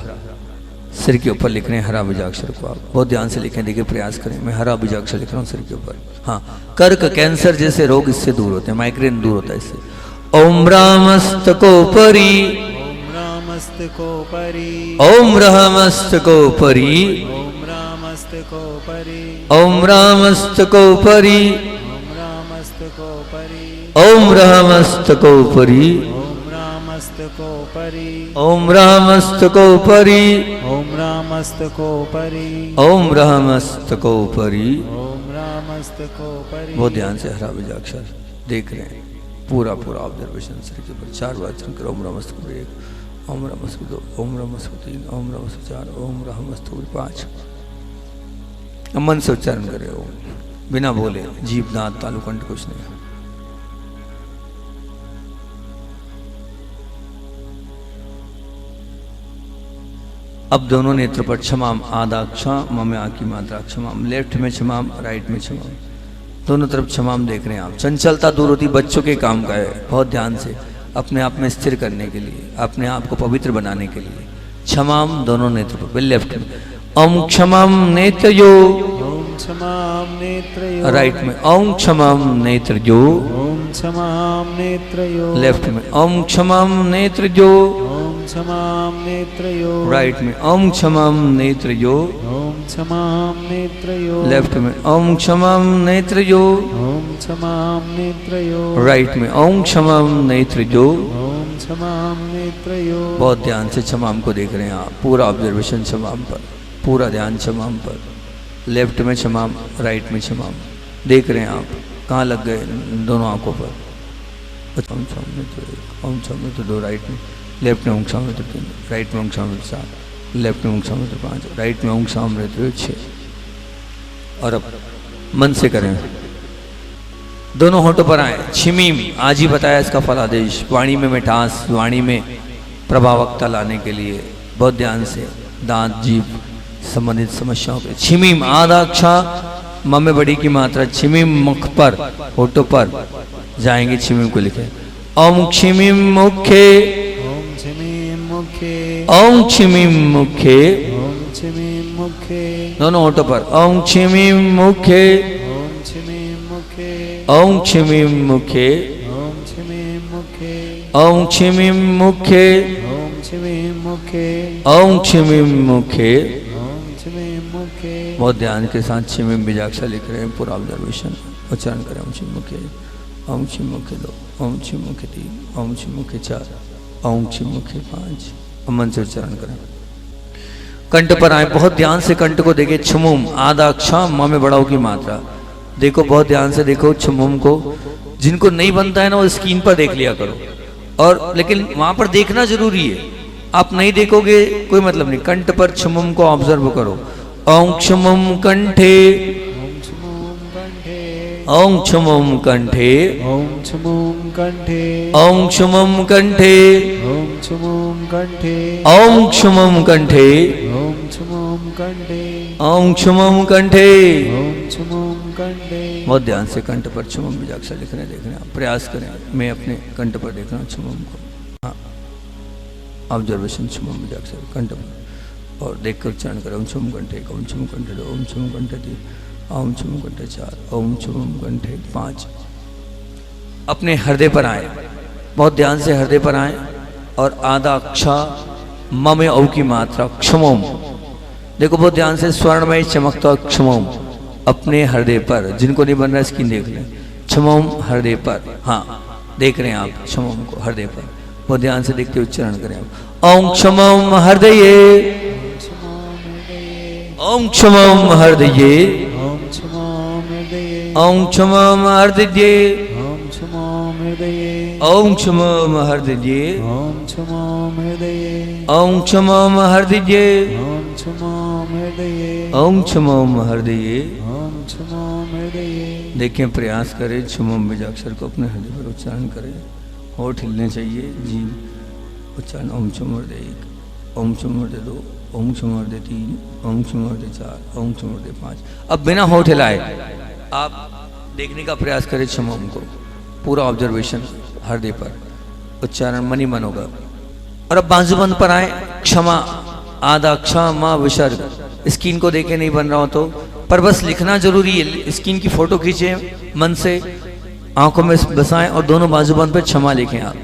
सिर के ऊपर लिख रहे हैं हरा बीजाक्षर को आप। बहुत ध्यान से लिखें, देखिए, प्रयास करें। मैं हरा बीजाक्षर लिख रहा हूँ सिर के ऊपर। हाँ, कर्क, कैंसर जैसे रोग इससे दूर होते हैं, माइग्रेन दूर होता है इससे। ओम रामस्तकोपरि, ओम रामस्तकोपरि, ओम रामस्तकोपरि, ओम रामस्तकोपरि, ओम रामस्तकोपरि, ओम रामस्तकोपरि, ओम रामस्तकोपरि, ओम रामस्तकोपरि, ओम रामस्तकोपरि, ओम रामस्तकोपरि। ओम रामस्तकोपरि। बहुत ध्यान से हरा बीजाक्षर देख रहे हैं। पूरा पूरा ऑब्जर्वेशन सिर के ऊपर। 4 बार चरण करो। ओम रामस्तकोपरि 1, ओम रामस्तकोपरि 2, ओम रामस्तकोपरि 3, ओम रामस्तकोपरि 4, ओम रामस्तकोपरि 5। मन से उच्चारण करे, बिना बोले, जीभ, दांत, तालु, कंठ कुछ नहीं। अब दोनों नेत्र पर क्षमाम आदाक्षा मम आ की मात्रा क्षमाम, लेफ्ट में क्षमाम राइट में क्षमाम, दोनों तरफ क्षमाम देख रहे हैं आप। चंचलता दूर होती बच्चों के काम का है, बहुत ध्यान से अपने आप में स्थिर करने के लिए, अपने आप को पवित्र बनाने के लिए। क्षमाम दोनों नेत्र पर, लेफ्ट में ओम क्षमाम नेत्रयो, ओम क्षमाम नेत्रयो, राइट में ओम क्षमाम नेत्रयो, ओम क्षमाम नेत्रयो, लेफ्ट में ओम क्षमाम नेत्रयो, ओम क्षमाम नेत्रयो, राइट में ओम क्षमाम नेत्रयो, ओम क्षमाम नेत्रयो, लेफ्ट में ओम क्षमाम नेत्रयो, ओम क्षमाम नेत्रयो, राइट में ओम क्षमाम नेत्रयो। ओम क्षमाम नेत्रयो। बहुत ध्यान से क्षमाम को देख रहे हैं आप, पूरा ऑब्जर्वेशन क्षमाम पर, पूरा ध्यान क्षमाम पर। लेफ्ट में क्षमाम राइट में क्षमाम देख रहे हैं आप, कहाँ लग गए दोनों आंखों पर। ओम क्षम में तो एक, ओम क्षम में तो दो, राइट में, लेफ्ट में ओम क्षम में तो तीन, राइट में ओम क्षम में तो सात, लेफ्ट में ओम क्षम में तो पाँच, राइट में ओम क्षम में तो छः। और अब मन से करें, दोनों होठों पर आए। छिमीम आज ही बताया इसका फलादेश, वाणी में मिठास, वाणी में प्रभावकता लाने के लिए बहुत ध्यान से दांत जीभ संबंधित समस्याओं पे। छिमीम आदाक्षा म में बड़ी की मात्रा, छिमीम मुख पर होठों पर जाएंगे, छिमीम को लिखे। ओम छिमीम मुखे, ओम छिमीम मुखे, ओम छिमीम मुखे, ओम छिमीम मुखे, दोनों होठों पर ओम छिमीम मुखे, ओम छिमीम मुखे, ओम छिमीम मुखे, ओम छिमीम मुखे, ओम छिमीम मुखे, ओम छिमीम मुखे, ओम छिमीम मुखे। ओम छिमीम मुखे। बहुत ध्यान के साथ छिमीम बीजाक्षर लिख रहे हैं, पूरा ऑब्जर्वेशन उच्चारण करें। ओम छिम मुखे, ओम छिम मुखे दो, ओम छिम मुखे तीन, ओम छिम मुखे चार, ओम छिम मुखे पाँच। मन से उच्चारण करें। कंठ पर आए, बहुत ध्यान से कंठ को देखे। छमुम आदाक्षा म में बड़ाओ की मात्रा देखो, बहुत ध्यान से देखो छमुम को। जिनको नहीं बनता है ना वो स्क्रीन पर देख लिया करो, और लेकिन वहां पर देखना जरूरी है। आप नहीं देखोगे कोई मतलब नहीं। कंठ पर छमुम को ऑब्जर्व करो। ओम क्षमुम कंठे, ओम छमुम कंठे, ओम क्षमुम कंठे, ओम छमुम कंठे, ओम क्षमुम कंठे, ओम छमुम कंठे, ओम क्षमुम कंठे, ओम छमुम कंठे, ओम क्षमुम कंठे। ओम छमुम कंठे। बहुत ध्यान से कंठ पर छमुम बीजाक्षर लिख रहे हैं, देख रहे हैं। प्रयास करें, मैं अपने कंठ पर देख रहा हूँ छमुम को। हाँ, ऑब्जर्वेशन छमुम बीजाक्षर कंठ पर, और देख कर उच्चारण करें। ओम छमुम कंठे एक, ओम छमुम कंठे दो, ओम छमुम कंठे तीन, ओम छमुम कंठे चार, ओम छमुम कंठे पाँच। अपने हृदय पर आए, बहुत ध्यान से हृदय पर आए, और आधाक्षा म में औ की मात्रा क्षमोम देखो, बहुत ध्यान से स्वर्णमय चमकता क्षमोम अपने हृदय पर। जिनको नहीं बन रहा स्किन देख लें। क्षमोम हृदय पर, हाँ देख रहे हैं आप क्षमोम को हृदय पर। बहुत ध्यान से देखते उच्चारण करें आप। ओम क्षमोम हृदय, ओम क्षमोम हृदय, ओम छमुम हृदये, ओम क्षमोम हृदय, ओम छमुम हृदये, ओम क्षमोम हृदय, ओम छमुम हृदये, ओम क्षमोम हृदय, ओम छमुम हृदये, ओम क्षमोम हृदय। ओम छमुम हृदये। देखें, प्रयास करें छमुम बीजाक्षर को अपने हृदय पर उच्चारण करें। होठ हिलने चाहिए, जीभ उच्चारण। ओम क्षम हृदय एक, ओम क्षम हृदय दो, ओम क्षम हृदय तीन, ओम क्षम हृदय चार, ओम क्षम हृदय पाँच। अब बिना होठ हिलाए आप देखने का प्रयास करें छमुम को, पूरा ऑब्जर्वेशन हृदय पर, उच्चारण मन ही मन होगा। और अब बाजूबंद पर आए। क्षमा आधा क्षमा विसर्ग, स्किन को देखे नहीं बन रहा हो तो, पर बस लिखना जरूरी है। स्किन की फोटो खींचे मन से, आंखों में बसाएं, और दोनों बाजूबंद पे क्षमा लिखें आप।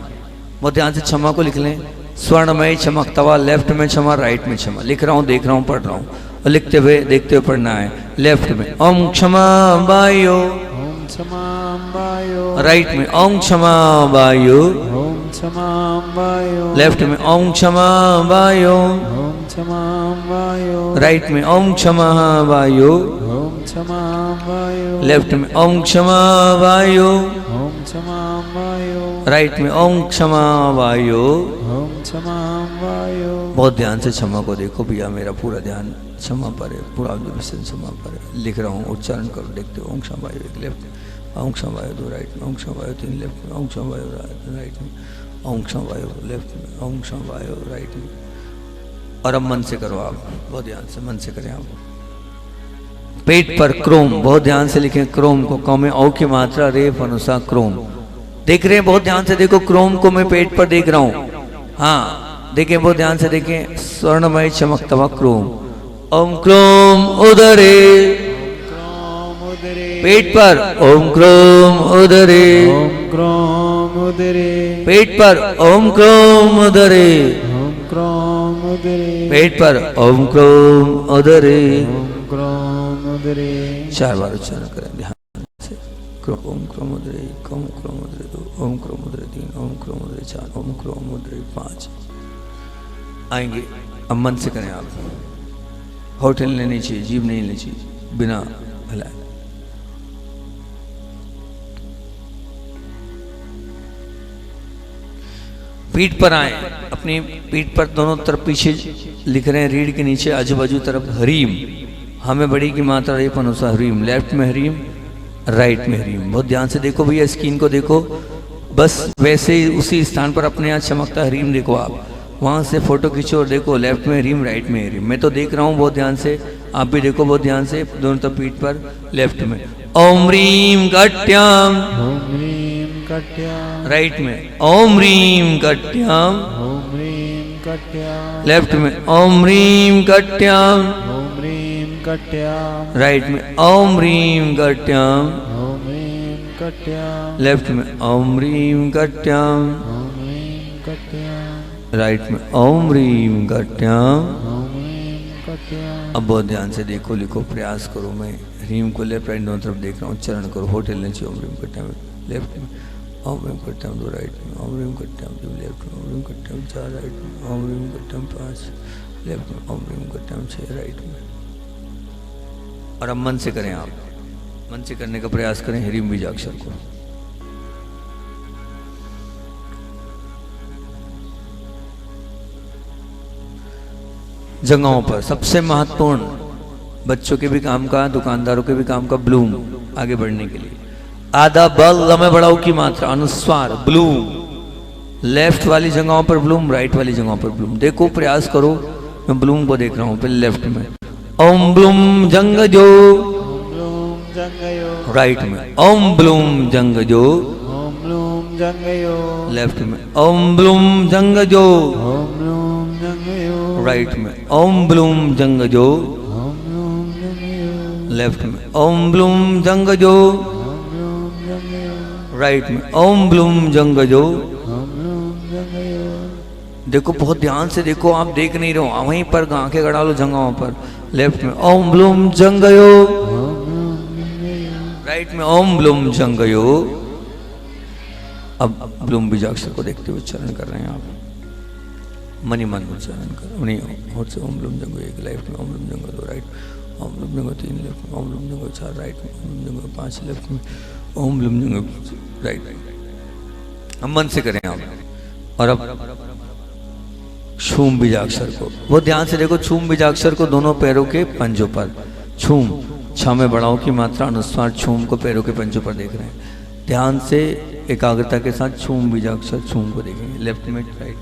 बहुत ध्यान से क्षमा को लिख लें। स्वर्णमय चमकता हुआ, लेफ्ट में क्षमा राइट में क्षमा। लिख रहा हूँ, देख रहा हूँ, पढ़ रहा हूँ, और लिखते हुए देखते हुए पढ़ना है। लेफ्ट में ओम क्षमा वायो, ओम क्षमाम वायो, राइट में ओम क्षमा वायो, ओम क्षमाम वायो, लेफ्ट में ओम क्षमा वायो, ओम क्षमाम वायो, राइट में ओम क्षमा वायो, ओम क्षमाम वायो, लेफ्ट में ओम क्षमा वायो, ओम क्षमाम वायो, राइट में ओम क्षमा वायो। ओम क्षमाम वायो। बहुत ध्यान से क्षमा को देखो भैया, मेरा पूरा ध्यान क्षमा पर है, पूरा ऑब्जर्वेशन क्षमा पर है। लिख रहा हूँ, उच्चारण करो, देखते हो। ओम क्षमा वायो एक, लेफ्ट में ओम क्षमा वायो दो, राइट में ओम क्षमा वायो तीन, लेफ्ट में ओम क्षमा वायो राइट में ओम क्षमा वायो, लेफ्ट में ओम क्षमा वायो, राइट में और अब मन से करो आप, बहुत ध्यान से मन से करें आप। पेट पर क्रोम, बहुत ध्यान से लिखें क्रोम को, कौ में औ की मात्रा, रेफ अनुसार क्रोम। देख रहे हैं, बहुत ध्यान से देखो, क्रोम को मैं पेट पर देख रहा हूं। हाँ देखें, बहुत ध्यान से देखें, स्वर्णमय चमकता हुआ क्रोम। ओम क्रोम उदरे, पेट पर ओम क्रोम उदरे, ओम क्रोम उदरे, पेट पर ओम क्रोम उदरे, ओम क्रोम उदरे, पेट पर ओम क्रोम उदरे। ओम क्रोम उदरे। 4 बार उच्चारण करें ध्यान से। ओम क्रोम उदरे, ओम क्रोम उदरे 2, ओम क्रोम उदरे 3, ओम क्रोम उदरे 4, ओम क्रोम उदरे 5। आएंगे, अब मन से करें आप। होठल लेनी चाहिए, जीभ नहीं लेनी चाहिए, बिना हिलाए। पीठ पर आए, अपनी पीठ पर दोनों तरफ पीछे लिख रहे हैं, रीढ़ के नीचे आजू बाजू तरफ हरीम, हमें बड़ी की मात्रा रेप अनुसार हरीम, लेफ्ट में हरीम, राइट में हरीम। बहुत ध्यान से देखो भैया, स्किन को देखो, बस वैसे ही उसी स्थान पर अपने यहाँ चमकता हरीम देखो आप, वहाँ से फोटो खींचो और देखो, लेफ्ट में हरीम, राइट में हरीम। मैं तो देख रहा हूँ बहुत ध्यान से, आप भी देखो बहुत ध्यान से, दोनों तरफ पीठ पर लेफ्ट में ओम रीम कट्याम, ओम ह्रीं कट्याम, राइट में ओम रीम कट्याम, ओम ह्रीं कट्याम, लेफ्ट में ओम रीम कट्याम, ओम ह्रीं कट्याम, राइट में ओम रीम कट्याम, ओम ह्रीं कट्याम, लेफ्ट में ओम रीम कट्याम, ओम ह्रीं कट्याम, राइट में ओम रीम कट्याम। ओम ह्रीं कट्याम। अब बहुत ध्यान से देखो, लिखो, प्रयास करो। मैं रीम को लेफ्ट राइट दोनों तरफ देख रहा हूँ, चरण करो, होठ हिलने चाहिए। ओम रीम कट्याम लेफ्ट में, ओम रीम कट्याम 2 राइट में, ओम रीम कट्याम 2 लेफ्ट में, ओम रीम कट्याम 4 राइट में, ओम रीम कट्याम 5 लेफ्ट में, ओम रीम कट्याम 6 राइट में। और अब मन से करें आप, मन से करने का प्रयास करें ह्रीम बीजाक्षर को। जगहों पर सबसे महत्वपूर्ण, बच्चों के भी काम का, दुकानदारों के भी काम का, ब्लूम, आगे बढ़ने के लिए। आधा बल लमे बढ़ाओ की मात्रा अनुस्वार ब्लूम, लेफ्ट वाली जगहों पर ब्लूम, राइट वाली जगहों पर ब्लूम। देखो, प्रयास करो, मैं ब्लूम को देख रहा हूँ पहले लेफ्ट में, ओम ब्लूम जंग जो, ओम ब्लूम जंगयो, राइट में ओम ब्लूम जंग जो, ओम ब्लूम जंगयो, लेफ्ट में ओम ब्लूम जंग जो, ओम ब्लूम जंगयो, राइट में ओम ब्लूम जंग जो, ओम ब्लूम जंगयो, लेफ्ट में ओम ब्लूम जंग जो, ओम ब्लूम जंगयो, राइट में ओम ब्लूम जंग जो। ओम ब्लूम जंगयो। देखो, बहुत ध्यान से देखो, आप देख नहीं रहे हो, वहीं पर आंखें गड़ा लो जंगाओं पर। लेफ्ट में ओम ब्लूम जंगयो, ओम ब्लूम जंगयो, राइट में ओम ब्लूम जंगयो। अब ब्लूम बीजाक्षर को देखते हुए उच्चारण कर रहे हैं आप, मनी मन उच्चारण कर, उन्हीं होठ से ओम ब्लूम जंगयो 1 लेफ्ट में, ओम ब्लूम जंगयो 2 राइट में, ओम ब्लूम जंगयो 3 लेफ्ट में, ओम ब्लूम जंगयो 4 राइट में, ओम ब्लूम जंगयो 5 लेफ्ट में, ओम ब्लूम जंगयो राइट। हम मन से करें आप। और अब छूम बीजाक्षर को, बहुत ध्यान से देखो, छूम बीजाक्षर को दोनों पैरों के पंजों पर, छूम, छ में बढ़ाओ की मात्रा अनुस्वार छूम को पैरों के पंजों पर देख रहे हैं। ध्यान से एकाग्रता के साथ छूम बीजाक्षर छूम को देखेंगे, लेफ्ट में राइट।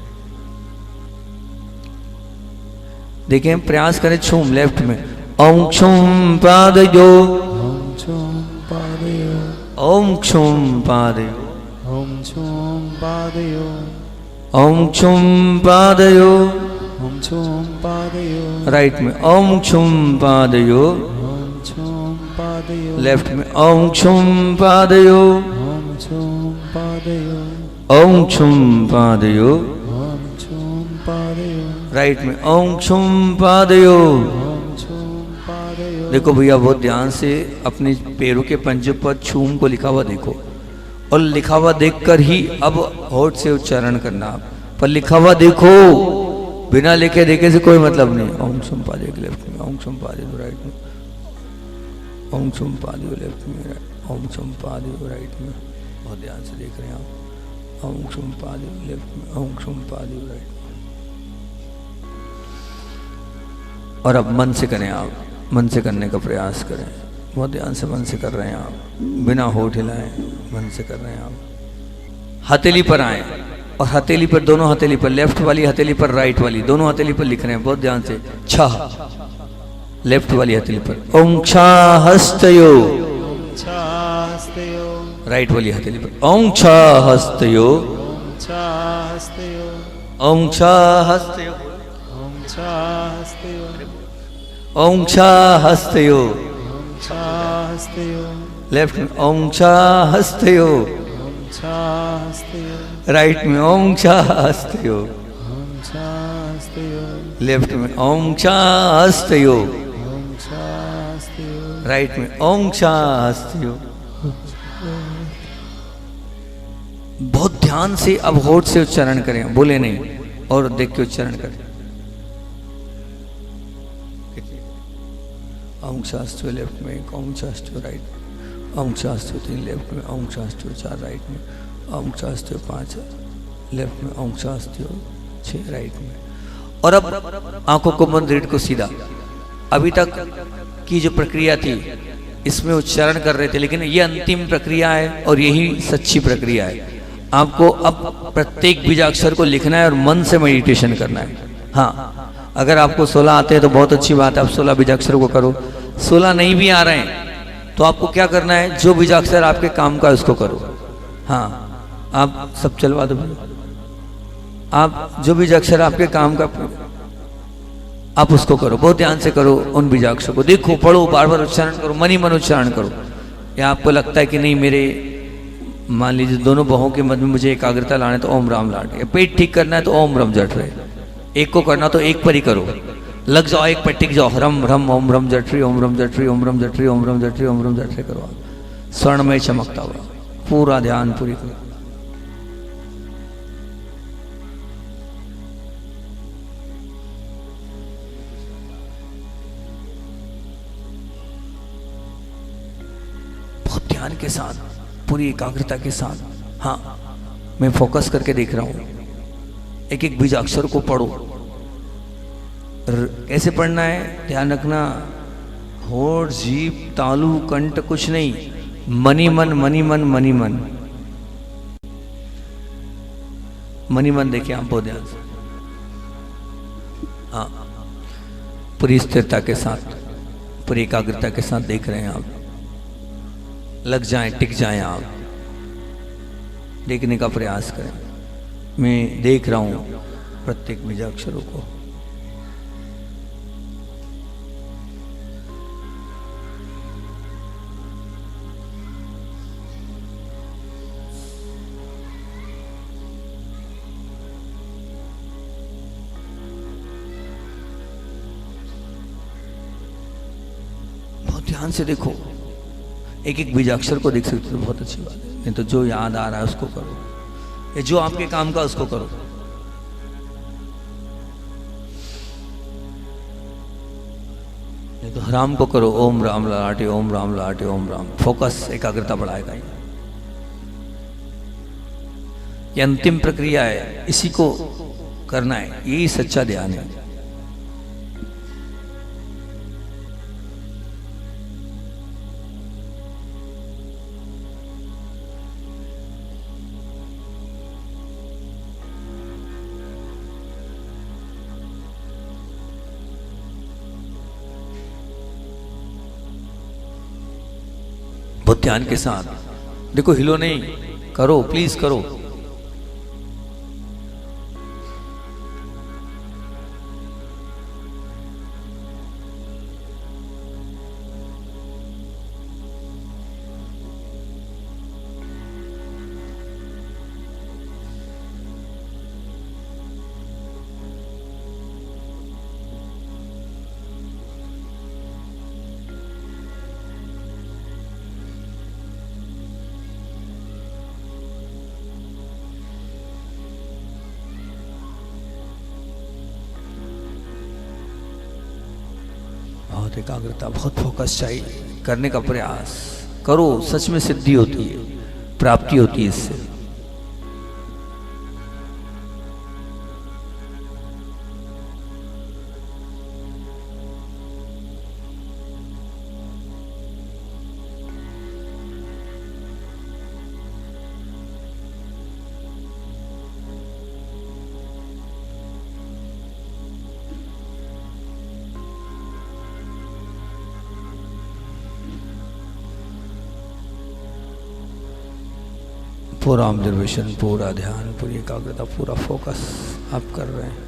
देखें, प्रयास करें, छूम लेफ्ट में ओम क्षुम पादयो, ओम छूम पादयो, ओम क्षुम पादयो, ओम छूम पादयो, ओम क्षुम पादयो, ओम छूम पादयो, राइट में ओम क्षुम पादयो, ओम छूम पादयो, लेफ्ट में ओम क्षुम पादयो, ओम छूम पादयो, ओम क्षुम पादयो, ओम छूम पादयो, राइट में ओम क्षुम पादयो। ओम छूम पादयो। देखो भैया, बहुत ध्यान से अपने पैरों के पंजे पर छूम को लिखा हुआ देखो, और लिखा हुआ देखकर ही अब होठ से उच्चारण करना आप, पर लिखा हुआ देखो, बिना लिखे देखे से कोई मतलब नहीं। ओम क्षुम पादयो लेफ्ट में, ओम क्षुम पादयो राइट में, ओम क्षुम पादयो लेफ्ट में, ओम क्षुम पादयो राइट में। बहुत ध्यान से देख रहे हैं आप, ओम क्षुम पादयो लेफ्ट में, ओम क्षुम पादयो राइट में। और अब मन से करें आप, मन से करने का प्रयास करें, बहुत ध्यान से मन से कर रहे हैं आप, बिना होठ हिलाए मन से कर रहे हैं आप। हथेली पर आए, और हथेली पर, दोनों हथेली पर, लेफ्ट वाली हथेली पर, राइट वाली, दोनों हथेली पर लिख रहे हैं बहुत ध्यान से। छ लेफ्ट वाली हथेली पर। ओम छा हस्तयो, छास्तयो राइट वाली हथेली पर। ओम छा हस्तयो, छास्तयो ओम छा हस्तयो, छास्तयो ओम छा हस्तयो, छास्तयो लेफ्ट में ओम छा हस्तयो, छास्तयो राइट में ओम छा हस्तयो, छास्तयो लेफ्ट में ओम छा हस्तयो, छास्तयो राइट में ओम छा हस्तयो। बहुत ध्यान से अब होठ से उच्चारण करें, बोले नहीं, और देख के उच्चारण करें। ओम शास्त्र लेफ्ट में, ओम शास्त्र राइट, ओम शास्त्र 3 लेफ्ट में, ओम शास्त्र 4 राइट में, ओम शास्त्र 5 लेफ्ट में, ओम शास्त्र 6 राइट में। और अब आंखों को बंद, रीढ़ को सीधा। अभी तक की जो प्रक्रिया थी इसमें उच्चारण कर रहे थे, लेकिन ये अंतिम प्रक्रिया है और यही सच्ची प्रक्रिया है। आपको अब प्रत्येक बीजाक्षर को लिखना है और मन से मेडिटेशन करना है। हाँ, अगर आपको 16 आते हैं तो बहुत अच्छी बात है, आप 16 बीजाक्षरों को करो। 16 नहीं भी आ रहे हैं तो आपको क्या करना है, जो बीजाक्षर आपके काम का है उसको करो। हाँ, आप सब चलवा दो, आप जो बीजाक्षर आपके काम का आप उसको करो, बहुत ध्यान से करो। उन बीजाक्षर को देखो, पढ़ो, बार बार उच्चारण करो, मन ही मन उच्चारण करो। या आपको लगता है कि नहीं, मेरे मान लीजिए दोनों बाहों के मध्य में मुझे एकाग्रता लाना है तो ओम राम लाट, या पेट ठीक करना है तो ओम रम जठ रहे। एक को करना तो एक पर ही करो, लग जाओ एक पर टिक जाओ। रम रम ओम रम जठरी, ओम रम जठरी, ओम रम जठरी, ओम रम जठरी, ओम रम जठरी करो। स्वर्ण में चमकता हुआ पूरा ध्यान पूरी करो। बहुत ध्यान के साथ, पूरी एकाग्रता के साथ। हाँ, मैं फोकस करके देख रहा हूं। एक एक बीजाक्षर को पढ़ो। कैसे पढ़ना है, ध्यान रखना, होठ, जीभ, तालु, कंठ कुछ नहीं, मनी मन, मनी मन, मनी मन, मनी मन। देखिए आप बहुत ध्यान से। हाँ, पूरी स्थिरता के साथ, पूरी एकाग्रता के साथ देख रहे हैं आप। लग जाएं, टिक जाएं, आप देखने का प्रयास करें। मैं देख रहा हूं प्रत्येक बीजाक्षरों को। बहुत ध्यान से देखो, एक एक बीजाक्षर को देख सकते हो तो बहुत अच्छी बात है। नहीं तो जो याद आ रहा है उसको करो, या जो आपके काम का उसको करो। नहीं तो राम को करो, ओम राम ललाटे, ओम राम ललाटे, ओम राम। फोकस, एकाग्रता बढ़ाएगा ये अंतिम प्रक्रिया है, इसी को करना है, यही सच्चा ध्यान है। बहुत ध्यान के साथ देखो, हिलो नहीं, करो, प्लीज करो। बहुत एकाग्रता, बहुत फोकस चाहिए, करने का प्रयास करो। सच में सिद्धि होती है, प्राप्ति होती है इससे। पूरा ऑब्जर्वेशन, पूरा ध्यान, पूरी एकाग्रता, पूरा फोकस आप कर रहे हैं।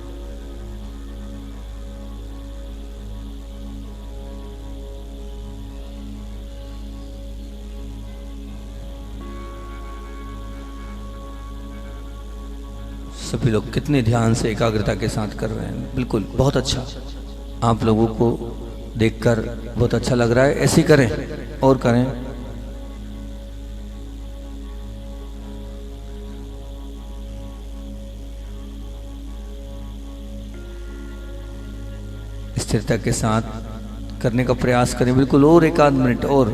सभी लोग कितने ध्यान से एकाग्रता के साथ कर रहे हैं, बिल्कुल बहुत अच्छा। आप लोगों को देखकर बहुत अच्छा लग रहा है, ऐसे ही करें और करें। स्थिरता के साथ करने का प्रयास करें, बिल्कुल और एक आध मिनट और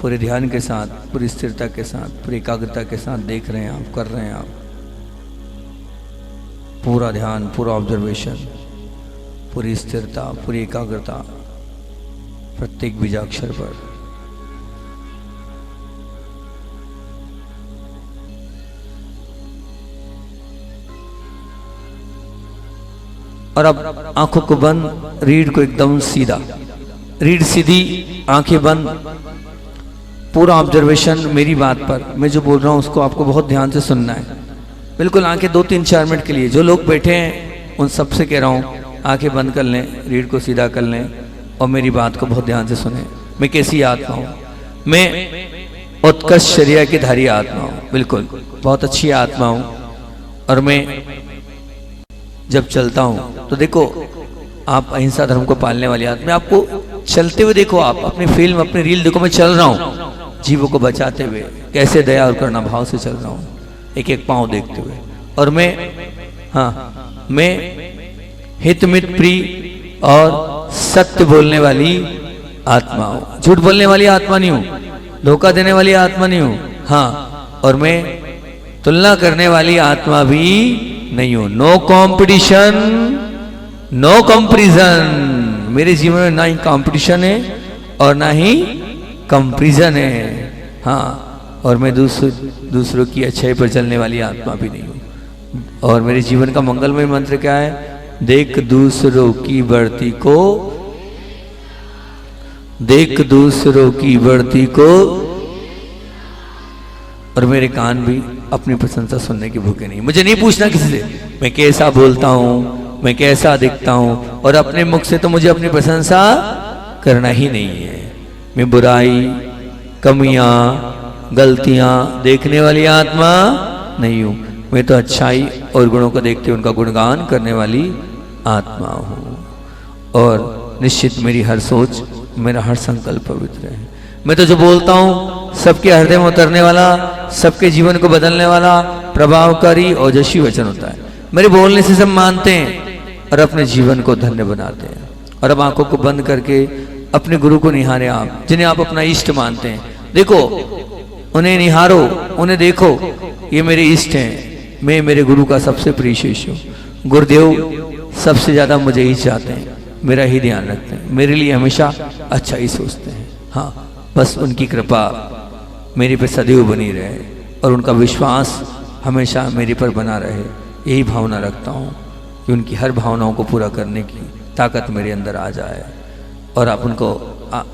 पूरे ध्यान के साथ, पूरी स्थिरता के साथ, पूरी एकाग्रता के साथ देख रहे हैं आप, कर रहे हैं आप। पूरा ध्यान, पूरा ऑब्जर्वेशन, पूरी स्थिरता, पूरी एकाग्रता प्रत्येक बीजाक्षर पर। और अब आंखों को बंद, रीढ़ को एकदम सीधा, रीढ़ सीधी, आंखें बंद, पूरा ऑब्जर्वेशन मेरी बात पर। मैं जो बोल रहा हूं उसको आपको बहुत ध्यान से सुनना है। बिल्कुल आंखें 2-3-4 मिनट के लिए, जो लोग बैठे हैं उन सबसे कह रहा हूं आंखें बंद कर लें, रीढ़ को सीधा कर लें और मेरी बात को बहुत ध्यान से सुने। मैं कैसी आत्मा हूं? मैं उत्कर्ष शरीर की धारी आत्मा हूं, बिल्कुल बहुत अच्छी आत्मा हूं। और मैं जब चलता हूं तो देखो, आप अहिंसा धर्म को पालने वाली आत्मा, आपको चलते हुए देखो, आप अपनी फिल्म, अपनी रील देखो, मैं चल रहा हूं जीवों को बचाते हुए, कैसे दया और करुणा भाव से चल रहा हूं, एक एक पांव देखते हुए। और मैं, हाँ, मैं हित मित प्रिय और सत्य बोलने वाली आत्मा हूं, झूठ बोलने वाली आत्मा नहीं हूं, धोखा देने वाली आत्मा नहीं हूं। हाँ, और मैं तुलना करने वाली आत्मा भी नहीं हूं। No competition, no comparison. मेरे जीवन में ना ही कंपटीशन है और ना ही कंपैरिजन है। हाँ, और मैं दूसरों की अच्छाई पर चलने वाली आत्मा भी नहीं हूं। और मेरे जीवन का मंगलमय मंत्र क्या है? देख दूसरों की बढ़ती को, देख दूसरों की बढ़ती को। और मेरे कान भी अपनी प्रशंसा सुनने की भूखे नहीं। मुझे नहीं पूछना किसी से मैं कैसा बोलता हूं, मैं कैसा दिखता हूं, और अपने मुख से तो मुझे अपनी प्रशंसा करना ही नहीं है। मैं बुराई, कमियां, गलतियां देखने वाली आत्मा नहीं हूं। मैं तो अच्छाई और गुणों को देखते उनका गुणगान करने वाली आत्मा हूं। और निश्चित मेरी हर सोच, मेरा हर संकल्प पवित्र है। मैं तो जो बोलता हूं सबके हृदय में उतरने वाला, सबके जीवन को बदलने वाला, प्रभावकारी और यशी वचन होता है। मेरे बोलने से सब मानते हैं और अपने जीवन को धन्य बनाते हैं। और अब आंखों को बंद करके अपने गुरु को निहारे आप, जिन्हें आप अपना इष्ट मानते हैं। देखो, उन्हें निहारो, उन्हें देखो, ये मेरे इष्ट हैं। मैं मेरे गुरु का सबसे प्रिय शिष्य हूँ। गुरुदेव सबसे ज्यादा मुझे ही चाहते हैं, मेरा ही ध्यान रखते हैं, मेरे लिए हमेशा अच्छा ही सोचते हैं। हाँ, बस उनकी कृपा मेरे पे सदैव बनी रहे और उनका विश्वास हमेशा मेरे पर बना रहे। यही भावना रखता हूँ कि उनकी हर भावनाओं को पूरा करने की ताकत मेरे अंदर आ जाए। और आप उनको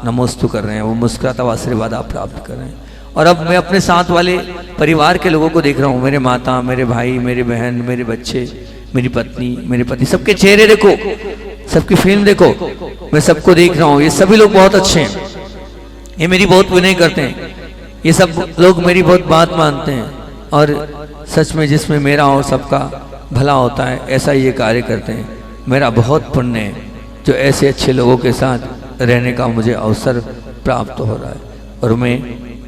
नमोस्तु कर रहे हैं, वो मुस्कुराता हुआ आशीर्वाद आप प्राप्त कर रहे हैं। और अब मैं अपने साथ वाले परिवार के लोगों को देख रहा हूँ, मेरे माता, मेरे भाई, मेरे बहन, मेरे बच्चे, मेरी पत्नी, मेरे पति, सबके चेहरे देखो, सबकी फिल्म देखो, मैं सबको देख रहा हूँ। ये सभी लोग बहुत अच्छे हैं, ये मेरी बहुत विनय करते हैं, ये सब लोग मेरी बहुत बात मानते हैं। और सच में जिसमें मेरा और सबका भला होता है, ऐसा ये कार्य करते हैं। मेरा बहुत पुण्य है जो ऐसे अच्छे लोगों के साथ रहने का मुझे अवसर प्राप्त हो रहा है। और मैं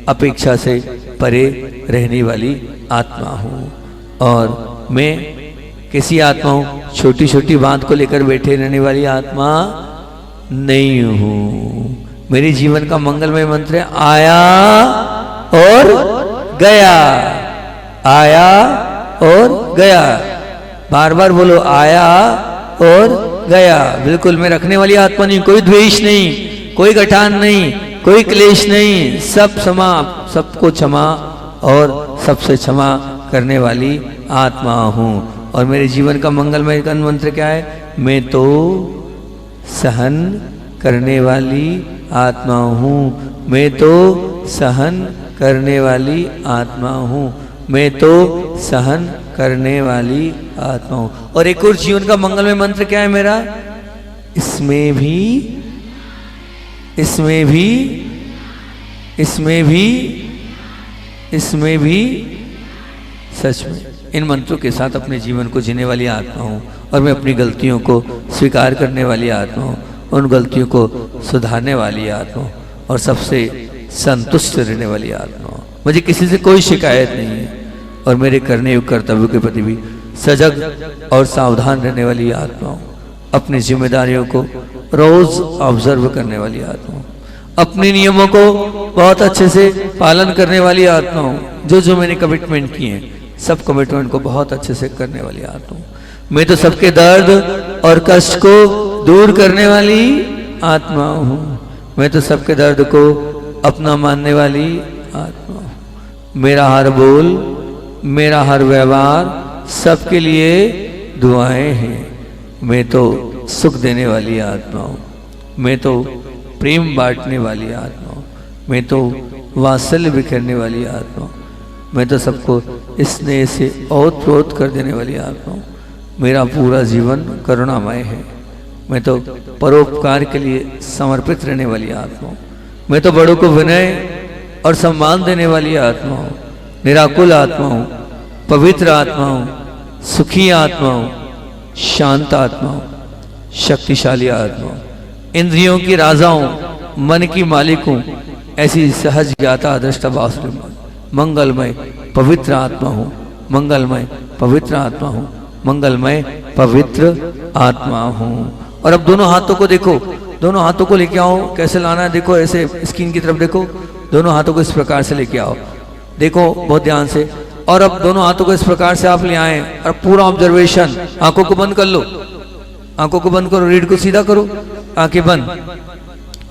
अपेक्षा से परे रहने वाली आत्मा हूँ। और मैं कैसी आत्मा हूँ? छोटी छोटी बात को लेकर बैठे रहने वाली आत्मा नहीं हूँ। मेरे जीवन का मंगलमय मंत्र है, आया और गया, आया और गया। बार बार बोलो, आया और गया। बिल्कुल मैं रखने वाली आत्मा नहीं, कोई द्वेष नहीं, कोई गठान नहीं, कोई क्लेश नहीं, सब क्षमा, सबको क्षमा और सबसे क्षमा करने वाली आत्मा हूँ। और मेरे जीवन का मंगलमय मंत्र क्या है? मैं तो सहन करने वाली आत्मा हूँ, मैं तो सहन करने वाली आत्मा हूँ, मैं तो सहन करने वाली आत्मा हूँ। और एक और जीवन का मंगलमय मंत्र क्या है मेरा? इसमें भी, इसमें भी, इसमें भी, इसमें भी सच में। इन मंत्रों के साथ अपने जीवन को जीने वाली आत्मा हूँ और मैं अपनी गलतियों को स्वीकार करने वाली आत्मा हूँ, उन गलतियों को सुधारने वाली आत्मा हूँ और सबसे संतुष्ट रहने वाली आत्मा हूँ। मुझे किसी से कोई शिकायत नहीं है और मेरे करने योग्य कर्तव्यों के प्रति भी सजग और सावधान रहने वाली आत्मा हूँ। अपनी जिम्मेदारियों को रोज ऑब्जर्व करने वाली आत्मा हूँ। अपने नियमों को बहुत अच्छे से पालन करने वाली आत्मा हूँ। जो जो मैंने कमिटमेंट किए हैं सब कमिटमेंट को बहुत अच्छे से करने वाली आत्मा हूँ। मैं तो सबके दर्द और कष्ट को दूर करने वाली आत्मा हूँ। मैं तो सबके दर्द को अपना मानने वाली आत्मा हूँ। मेरा हर बोल, मेरा हर व्यवहार सबके लिए दुआएं हैं। मैं तो सुख देने वाली आत्मा हूँ। मैं तो प्रेम बांटने वाली आत्मा हूँ। मैं तो वात्सल्य बिखेरने वाली आत्मा हूँ। मैं तो सबको स्नेह से ओत-प्रोत कर देने वाली आत्मा हूँ। मेरा पूरा जीवन करुणामय है। मैं तो परोपकार के लिए समर्पित रहने वाली आत्मा हूँ। मैं तो बड़ों को विनय और सम्मान देने वाली आत्मा हूँ। निराकुल आत्मा हूँ, पवित्र आत्मा हूँ, सुखी आत्मा हूँ, शांत आत्मा हूँ, शक्तिशाली आत्मा हूँ, इंद्रियों की राजा हूँ, मन की मालिक हूँ, ऐसी सहज ज्ञाता दृष्टा वासुदेव, मंगलमय पवित्र आत्मा हूँ, मंगलमय पवित्र आत्मा हूँ, मंगलमय पवित्र आत्मा हूँ। और अब दोनों हाथों को देखो, दोनों हाथों को लेके आओ। कैसे लाना है देखो, ऐसे स्क्रीन की तरफ देखो, दोनों हाथों को इस प्रकार से लेके आओ, देखो बहुत ध्यान से। और अब दोनों हाथों को इस प्रकार से आप ले आए और पूरा ऑब्जर्वेशन, आंखों को बंद कर लो, आंखों को बंद करो, रीढ़ को सीधा करो, आंखें बंद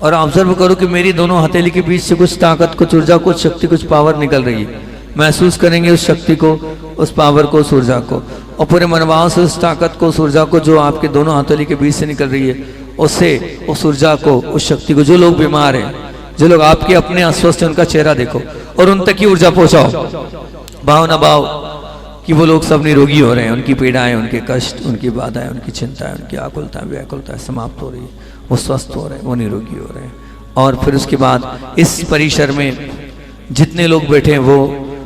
और ऑब्जर्व करो कि मेरी दोनों हथेली के बीच से कुछ ताकत, कुछ ऊर्जा, कुछ शक्ति, कुछ पावर निकल रही है। महसूस करेंगे उस शक्ति को, उस पावर को, उस ऊर्जा को, और पूरे मनोभाव से उस ताकत को, उस ऊर्जा को जो आपके दोनों हथेली के बीच से निकल रही है, उससे उस ऊर्जा को, उस शक्ति को, जो लोग बीमार हैं, जो लोग आपके अपने अस्वस्थ हैं, उनका चेहरा देखो और उन तक की ऊर्जा पहुंचाओ। भावना भाव कि वो लोग सब निरोगी हो रहे हैं, उनकी पीड़ाएं, उनके कष्ट, उनकी बाधाएं, उनकी चिंताएं, उनकी आकुलताएं, व्याकुलताएं समाप्त हो रही है, वो स्वस्थ हो रहे हैं, वो निरोगी हो रहे हैं। और फिर उसके बाद इस परिसर में जितने लोग बैठे हैं वो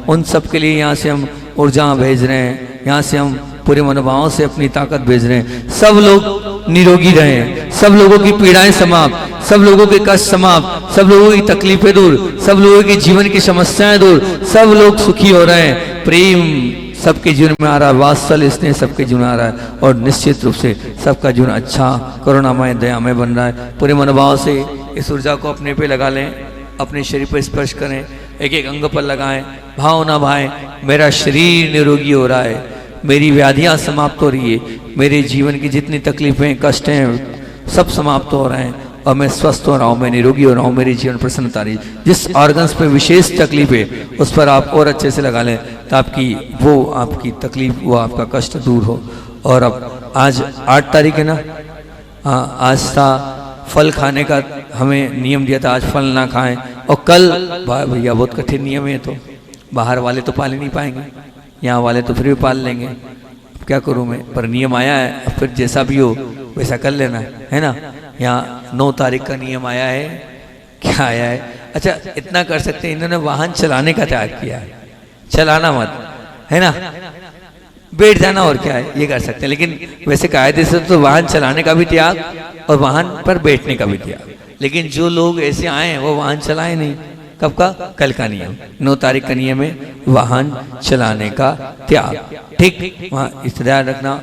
उन सब के लिए यहाँ से हम ऊर्जा भेज रहे हैं, यहाँ से हम पूरे मनोभावों से अपनी ताकत भेज रहे हैं। सब लोग निरोगी रहे, सब लोगों की पीड़ाएं समाप्त, सब लोगों के कष्ट समाप्त, सब लोगों की तकलीफें दूर, सब लोगों के जीवन की समस्याएं दूर, सब लोग सुखी हो रहे हैं, प्रेम सबके जीवन में आ रहा है, वात्सल्य स्नेह सबके जीवन में आ रहा है और निश्चित रूप से सबका जीवन अच्छा, करुणामय, दयामय बन रहा है। पूरे मनोभाव से इस ऊर्जा को अपने पे लगा लें, अपने शरीर पर स्पर्श करें, एक एक अंग पर लगाएं, भावना भाएं, मेरा शरीर निरोगी हो रहा है, मेरी व्याधियां समाप्त हो रही है, मेरे जीवन की जितनी तकलीफें, कष्ट हैं सब समाप्त हो रहे हैं और मैं स्वस्थ हो रहा हूँ, मैं निरोगी हो रहा हूँ, मेरी जीवन प्रसन्नता रही। जिस ऑर्गन्स पे विशेष तकलीफ है उस पर आप और अच्छे से लगा लें तो आपकी तकलीफ, वो आपका कष्ट दूर हो। और अब आज 8 तारीख है ना, हाँ आज था फल खाने का, हमें नियम दिया था आज फल ना खाएं, और कल भैया बहुत कठिन नियम है, तो बाहर वाले तो पाल ही नहीं पाएंगे, यहाँ वाले तो फिर भी पाल लेंगे, क्या करूँ मैं, पर नियम आया है, फिर जैसा भी हो वैसा कर लेना है ना। यहाँ 9 तारीख का नियम आया है, क्या आया है, अच्छा इतना कर सकते हैं, इन्होंने वाहन चलाने का त्याग किया है, चलाना मत, है ना, बैठ जाना और क्या है, ये कर सकते हैं। लेकिन वैसे कायदे से तो वाहन चलाने का भी त्याग और वाहन पर बैठने का भी त्याग, लेकिन जो लोग ऐसे आए हैं वो वाहन चलाए नहीं। कब का? कल का नियम, 9 तारीख का नियम है वाहन चलाने का त्याग, ठीक, वहाँ इस ध्यान रखना।